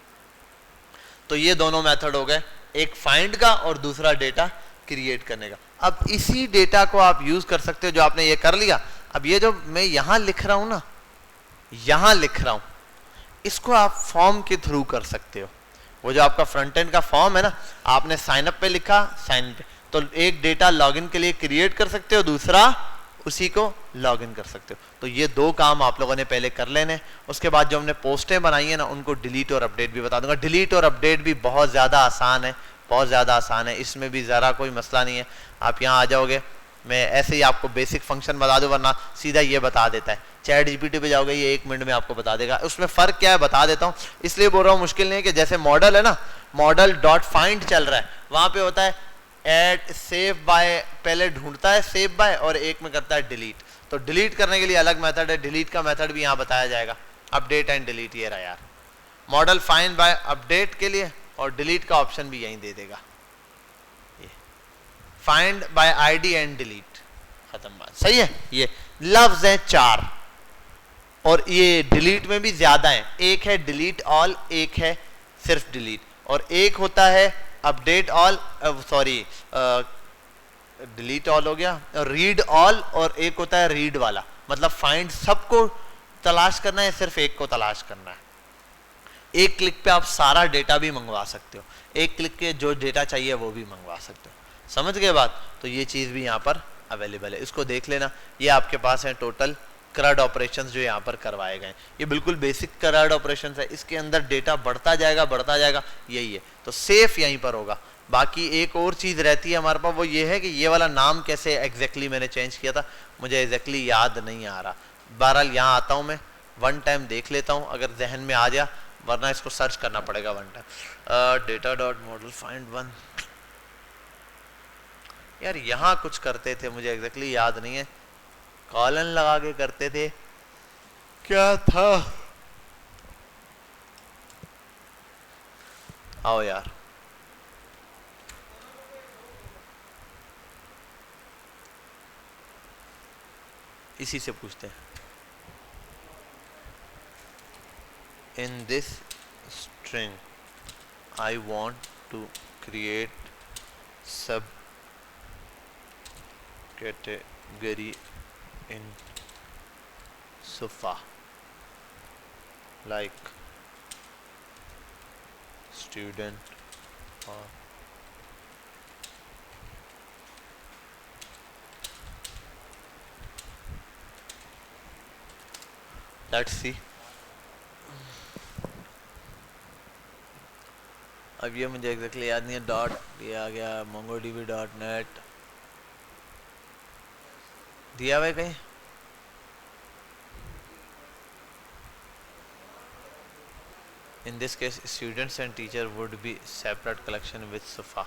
तो ये दोनों मेथड हो गए, एक फाइंड का और दूसरा डेटा क्रिएट करने का। अब इसी डेटा को आप यूज कर सकते हो जो आपने ये कर लिया। अब ये जो मैं यहां लिख रहा हूं ना, यहां लिख रहा हूं, इसको आप फॉर्म के थ्रू कर सकते हो। वो जो आपका फ्रंट एंड का फॉर्म है ना, आपने साइन अप पे लिखा, साइन पे, तो एक डेटा लॉगिन के लिए क्रिएट कर सकते हो, दूसरा उसी को लॉगिन कर सकते हो। तो ये दो काम आप लोगों ने पहले कर लेने। उसके बाद जो हमने पोस्टें बनाई है ना, उनको डिलीट और अपडेट भी बता दूंगा। डिलीट और अपडेट भी बहुत ज़्यादा आसान है, बहुत ज़्यादा आसान है, इसमें भी ज़रा कोई मसला नहीं है। आप यहाँ आ जाओगे, मैं ऐसे ही आपको बेसिक फंक्शन बता दूं, वरना सीधा ये बता देता है। चैट जीपीटी पे जाओगे, ये 1 मिनट में आपको बता देगा। उसमें फ़र्क क्या है बता देता हूँ, इसलिए बोल रहा हूँ मुश्किल नहीं है। कि जैसे मॉडल है ना, मॉडल डॉट फाइंड चल रहा है, वहाँ पे होता है एट सेव बाय, पहले ढूंढता है सेव बाय और एक में करता है डिलीट। तो डिलीट करने के लिए अलग मेथड है, डिलीट का मेथड भी यहाँ बताया जाएगा। अपडेट एंड डिलीट, ये रहा यार मॉडल फाइंड बाय अपडेट के लिए, और डिलीट का ऑप्शन भी यहीं दे देगा। ये find by ID and delete, खत्म बात। सही है। ये लफ्ज हैं 4 और ये डिलीट में भी ज्यादा है। एक है डिलीट ऑल, एक है सिर्फ डिलीट, और एक होता है update all, sorry delete all हो गया, रीड ऑल, और एक होता है रीड वाला। मतलब फाइंड सबको तलाश करना है, सिर्फ एक को तलाश करना है। एक क्लिक पे आप सारा डेटा भी मंगवा सकते हो, एक क्लिक के जो डेटा चाहिए वो भी मंगवा सकते हो। समझ गए बात। तो ये चीज़ भी यहाँ पर अवेलेबल है, इसको देख लेना। ये आपके पास है टोटल CRUD ऑपरेशंस जो यहाँ पर करवाए गए। ये बिल्कुल बेसिक CRUD ऑपरेशंस है, इसके अंदर डेटा बढ़ता जाएगा बढ़ता जाएगा, यही है। तो सेफ यहीं पर होगा। बाकी एक और चीज़ रहती है हमारे पास, वो ये है कि ये वाला नाम कैसे एग्जैक्टली मैंने चेंज किया था, मुझे एग्जैक्टली याद नहीं आ रहा। बहरहाल यहाँ आता हूँ मैं, वन टाइम देख लेता हूँ अगर जहन में आ जाए, वरना इसको सर्च करना पड़ेगा one time. Data dot model find one, यार यहाँ कुछ करते थे, मुझे एग्जैक्टली याद नहीं है, कॉलन लगा के करते थे, क्या था। आओ यार, इसी से पूछते हैं। In this string I want to create sub category in sofa like student or let's see। अब ये मुझे एग्जैक्टली याद नहीं है, डॉट दिया गया mongodb.net दिया हुआ है कहीं। In this case students and teacher would be separate collection with sofa।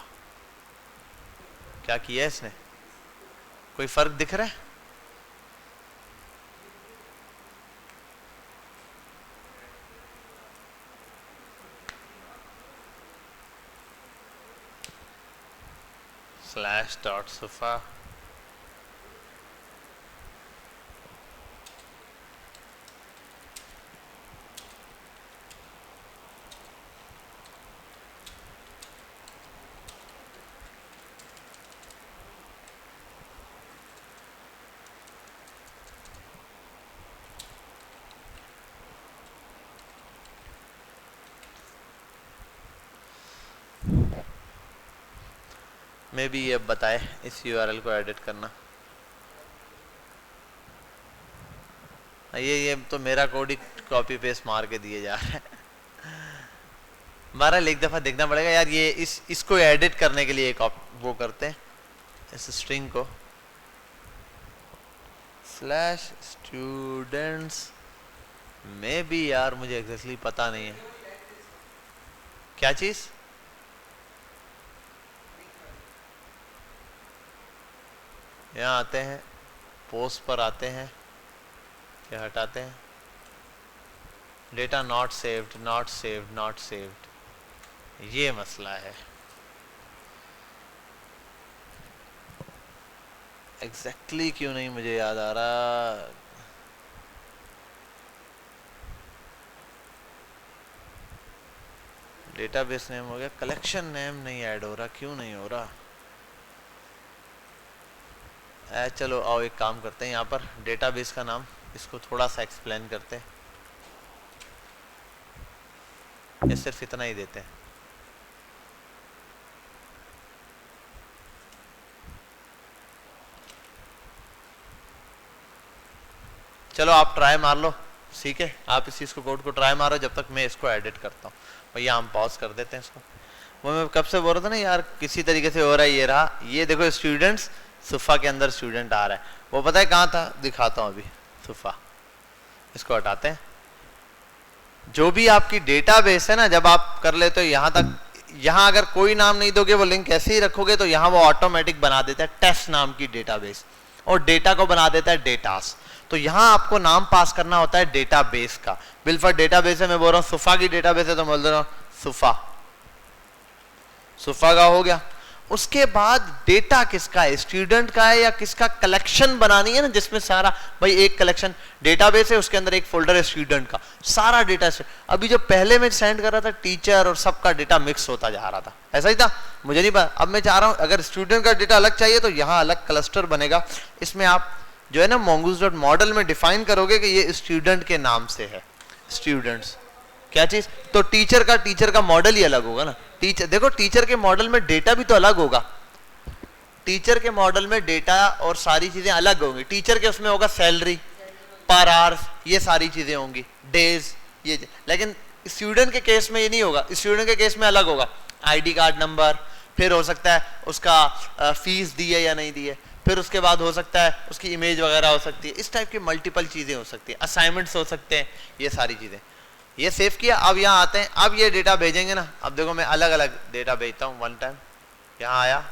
क्या किया है इसने, कोई फर्क दिख रहा है? स्लैश डॉट सुफा, मैं भी ये बताए इस यूआरएल को एडिट करना। ये तो मेरा कोड ही कॉपी पेस्ट मार के दिए जा रहा है। हमारा एक दफा देखना पड़ेगा यार, ये इसको एडिट करने के लिए एक वो करते हैं इस स्ट्रिंग को स्लैश स्टूडेंट्स में भी, यार मुझे एग्जैक्टली पता नहीं है क्या चीज। यहाँ आते हैं, पोस्ट पर आते हैं, क्या हटाते हैं, data not saved, not saved, not saved, ये मसला है। एग्जैक्टली क्यों नहीं मुझे याद आ रहा। डेटाबेस नेम हो गया, कलेक्शन नेम नहीं ऐड हो रहा, क्यों नहीं हो रहा। चलो आओ एक काम करते हैं, यहाँ पर डेटाबेस का नाम इसको थोड़ा सा एक्सप्लेन करते हैं, ये सिर्फ इतना ही देते हैं। चलो आप ट्राई मार लो, ठीक है, आप इस चीज को कोड को ट्राई मारो जब तक मैं इसको एडिट करता हूँ। भैया हम पॉज कर देते हैं इसको। वो मैं कब से बोल रहा था ना यार, किसी तरीके से हो रहा है। ये रहा, ये देखो स्टूडेंट्स, सुफा के अंदर स्टूडेंट आ रहा है, वो पता है कहाँ था, दिखाता हूँ अभी। सुफा, इसको हटाते हैं। जो भी आपकी डेटाबेस है ना, जब आप कर लेते हो यहाँ तक, यहाँ अगर कोई नाम नहीं दोगे, वो लिंक ऐसे ही रखोगे तो यहाँ वो ऑटोमेटिक बना देता है टेस्ट नाम की डेटाबेस, और डेटा को बना देता है डेटास। तो यहाँ आपको नाम पास करना होता है डेटाबेस का। बिलफर डेटाबेस है, मैं बोल रहा हूँ सुफा की डेटाबेस है तो बोल दे रहा हूँ सुफा, सुफा का हो गया। उसके बाद डेटा किसका है, स्टूडेंट का है या किसका, कलेक्शन बनानी है ना, जिसमें सारा, भाई एक कलेक्शन डेटाबेस है, उसके अंदर एक फोल्डर है स्टूडेंट का, सारा डेटा। अभी जो पहले मैं सेंड कर रहा था टीचर और सबका डेटा मिक्स होता जा रहा था, ऐसा ही था, मुझे नहीं पता। अब मैं चाह रहा हूं अगर स्टूडेंट का डेटा अलग चाहिए तो यहाँ अलग क्लस्टर बनेगा। इसमें आप जो है ना mongoose.model में डिफाइन करोगे कि ये स्टूडेंट के नाम से है, स्टूडेंट्स क्या चीज। तो टीचर का मॉडल ही अलग होगा ना। टीचर देखो, टीचर के मॉडल में डेटा भी तो अलग होगा, टीचर के मॉडल में डेटा और सारी चीजें अलग होंगी। टीचर के उसमें होगा सैलरी, पर आवर्स, ये सारी चीजें होंगी, डेज, ये। लेकिन स्टूडेंट के केस में ये नहीं होगा, स्टूडेंट के केस में अलग होगा, आईडी कार्ड नंबर, फिर हो सकता है उसका फीस दी है या नहीं दी है, फिर उसके बाद हो सकता है उसकी इमेज वगैरह हो सकती है, इस टाइप की मल्टीपल चीजें हो सकती है, असाइनमेंट्स हो सकते हैं, ये सारी चीजें। ये सेव किया, अब यहाँ आते हैं, अब ये डेटा भेजेंगे ना। अब देखो मैं अलग अलग डेटा भेजता हूँ वन टाइम। यहाँ आया,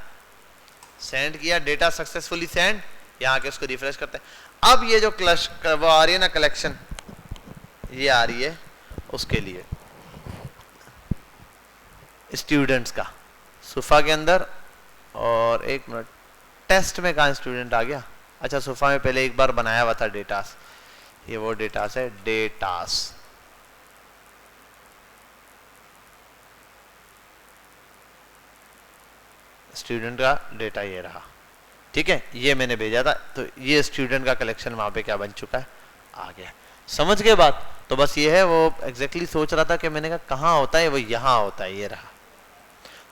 सेंड किया, डेटा सक्सेसफुली सेंड, यहाँ के उसको रिफ्रेश करते हैं। अब ये जो वो आ रही है ना कलेक्शन, ये आ रही है उसके लिए स्टूडेंट्स का, सुफा के अंदर। और एक मिनट, टेस्ट में कहाँ स्टूडेंट आ गया, अच्छा सुफा में पहले एक बार बनाया हुआ था डेटास, ये वो डेटास है, डेटास। स्टूडेंट का डेटा ये रहा, ठीक है, ये मैंने भेजा था, तो ये स्टूडेंट का कलेक्शन वहां पे क्या बन चुका है, आ गया। समझ गए बात। तो बस ये है, वो एग्जैक्टली सोच रहा था कि मैंने कहा कहाँ होता है, वो यहाँ होता है, ये रहा।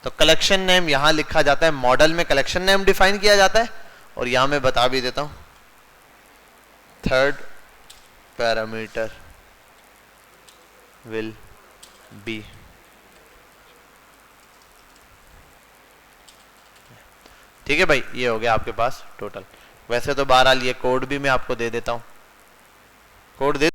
तो कलेक्शन नेम यहाँ लिखा जाता है, मॉडल में कलेक्शन नेम डिफाइन किया जाता है, और यहां मैं बता भी देता हूं, थर्ड पैरामीटर विल बी, ठीक है भाई, ये हो गया आपके पास टोटल। वैसे तो बहरहाल ये कोड भी मैं आपको दे देता हूं, कोड दे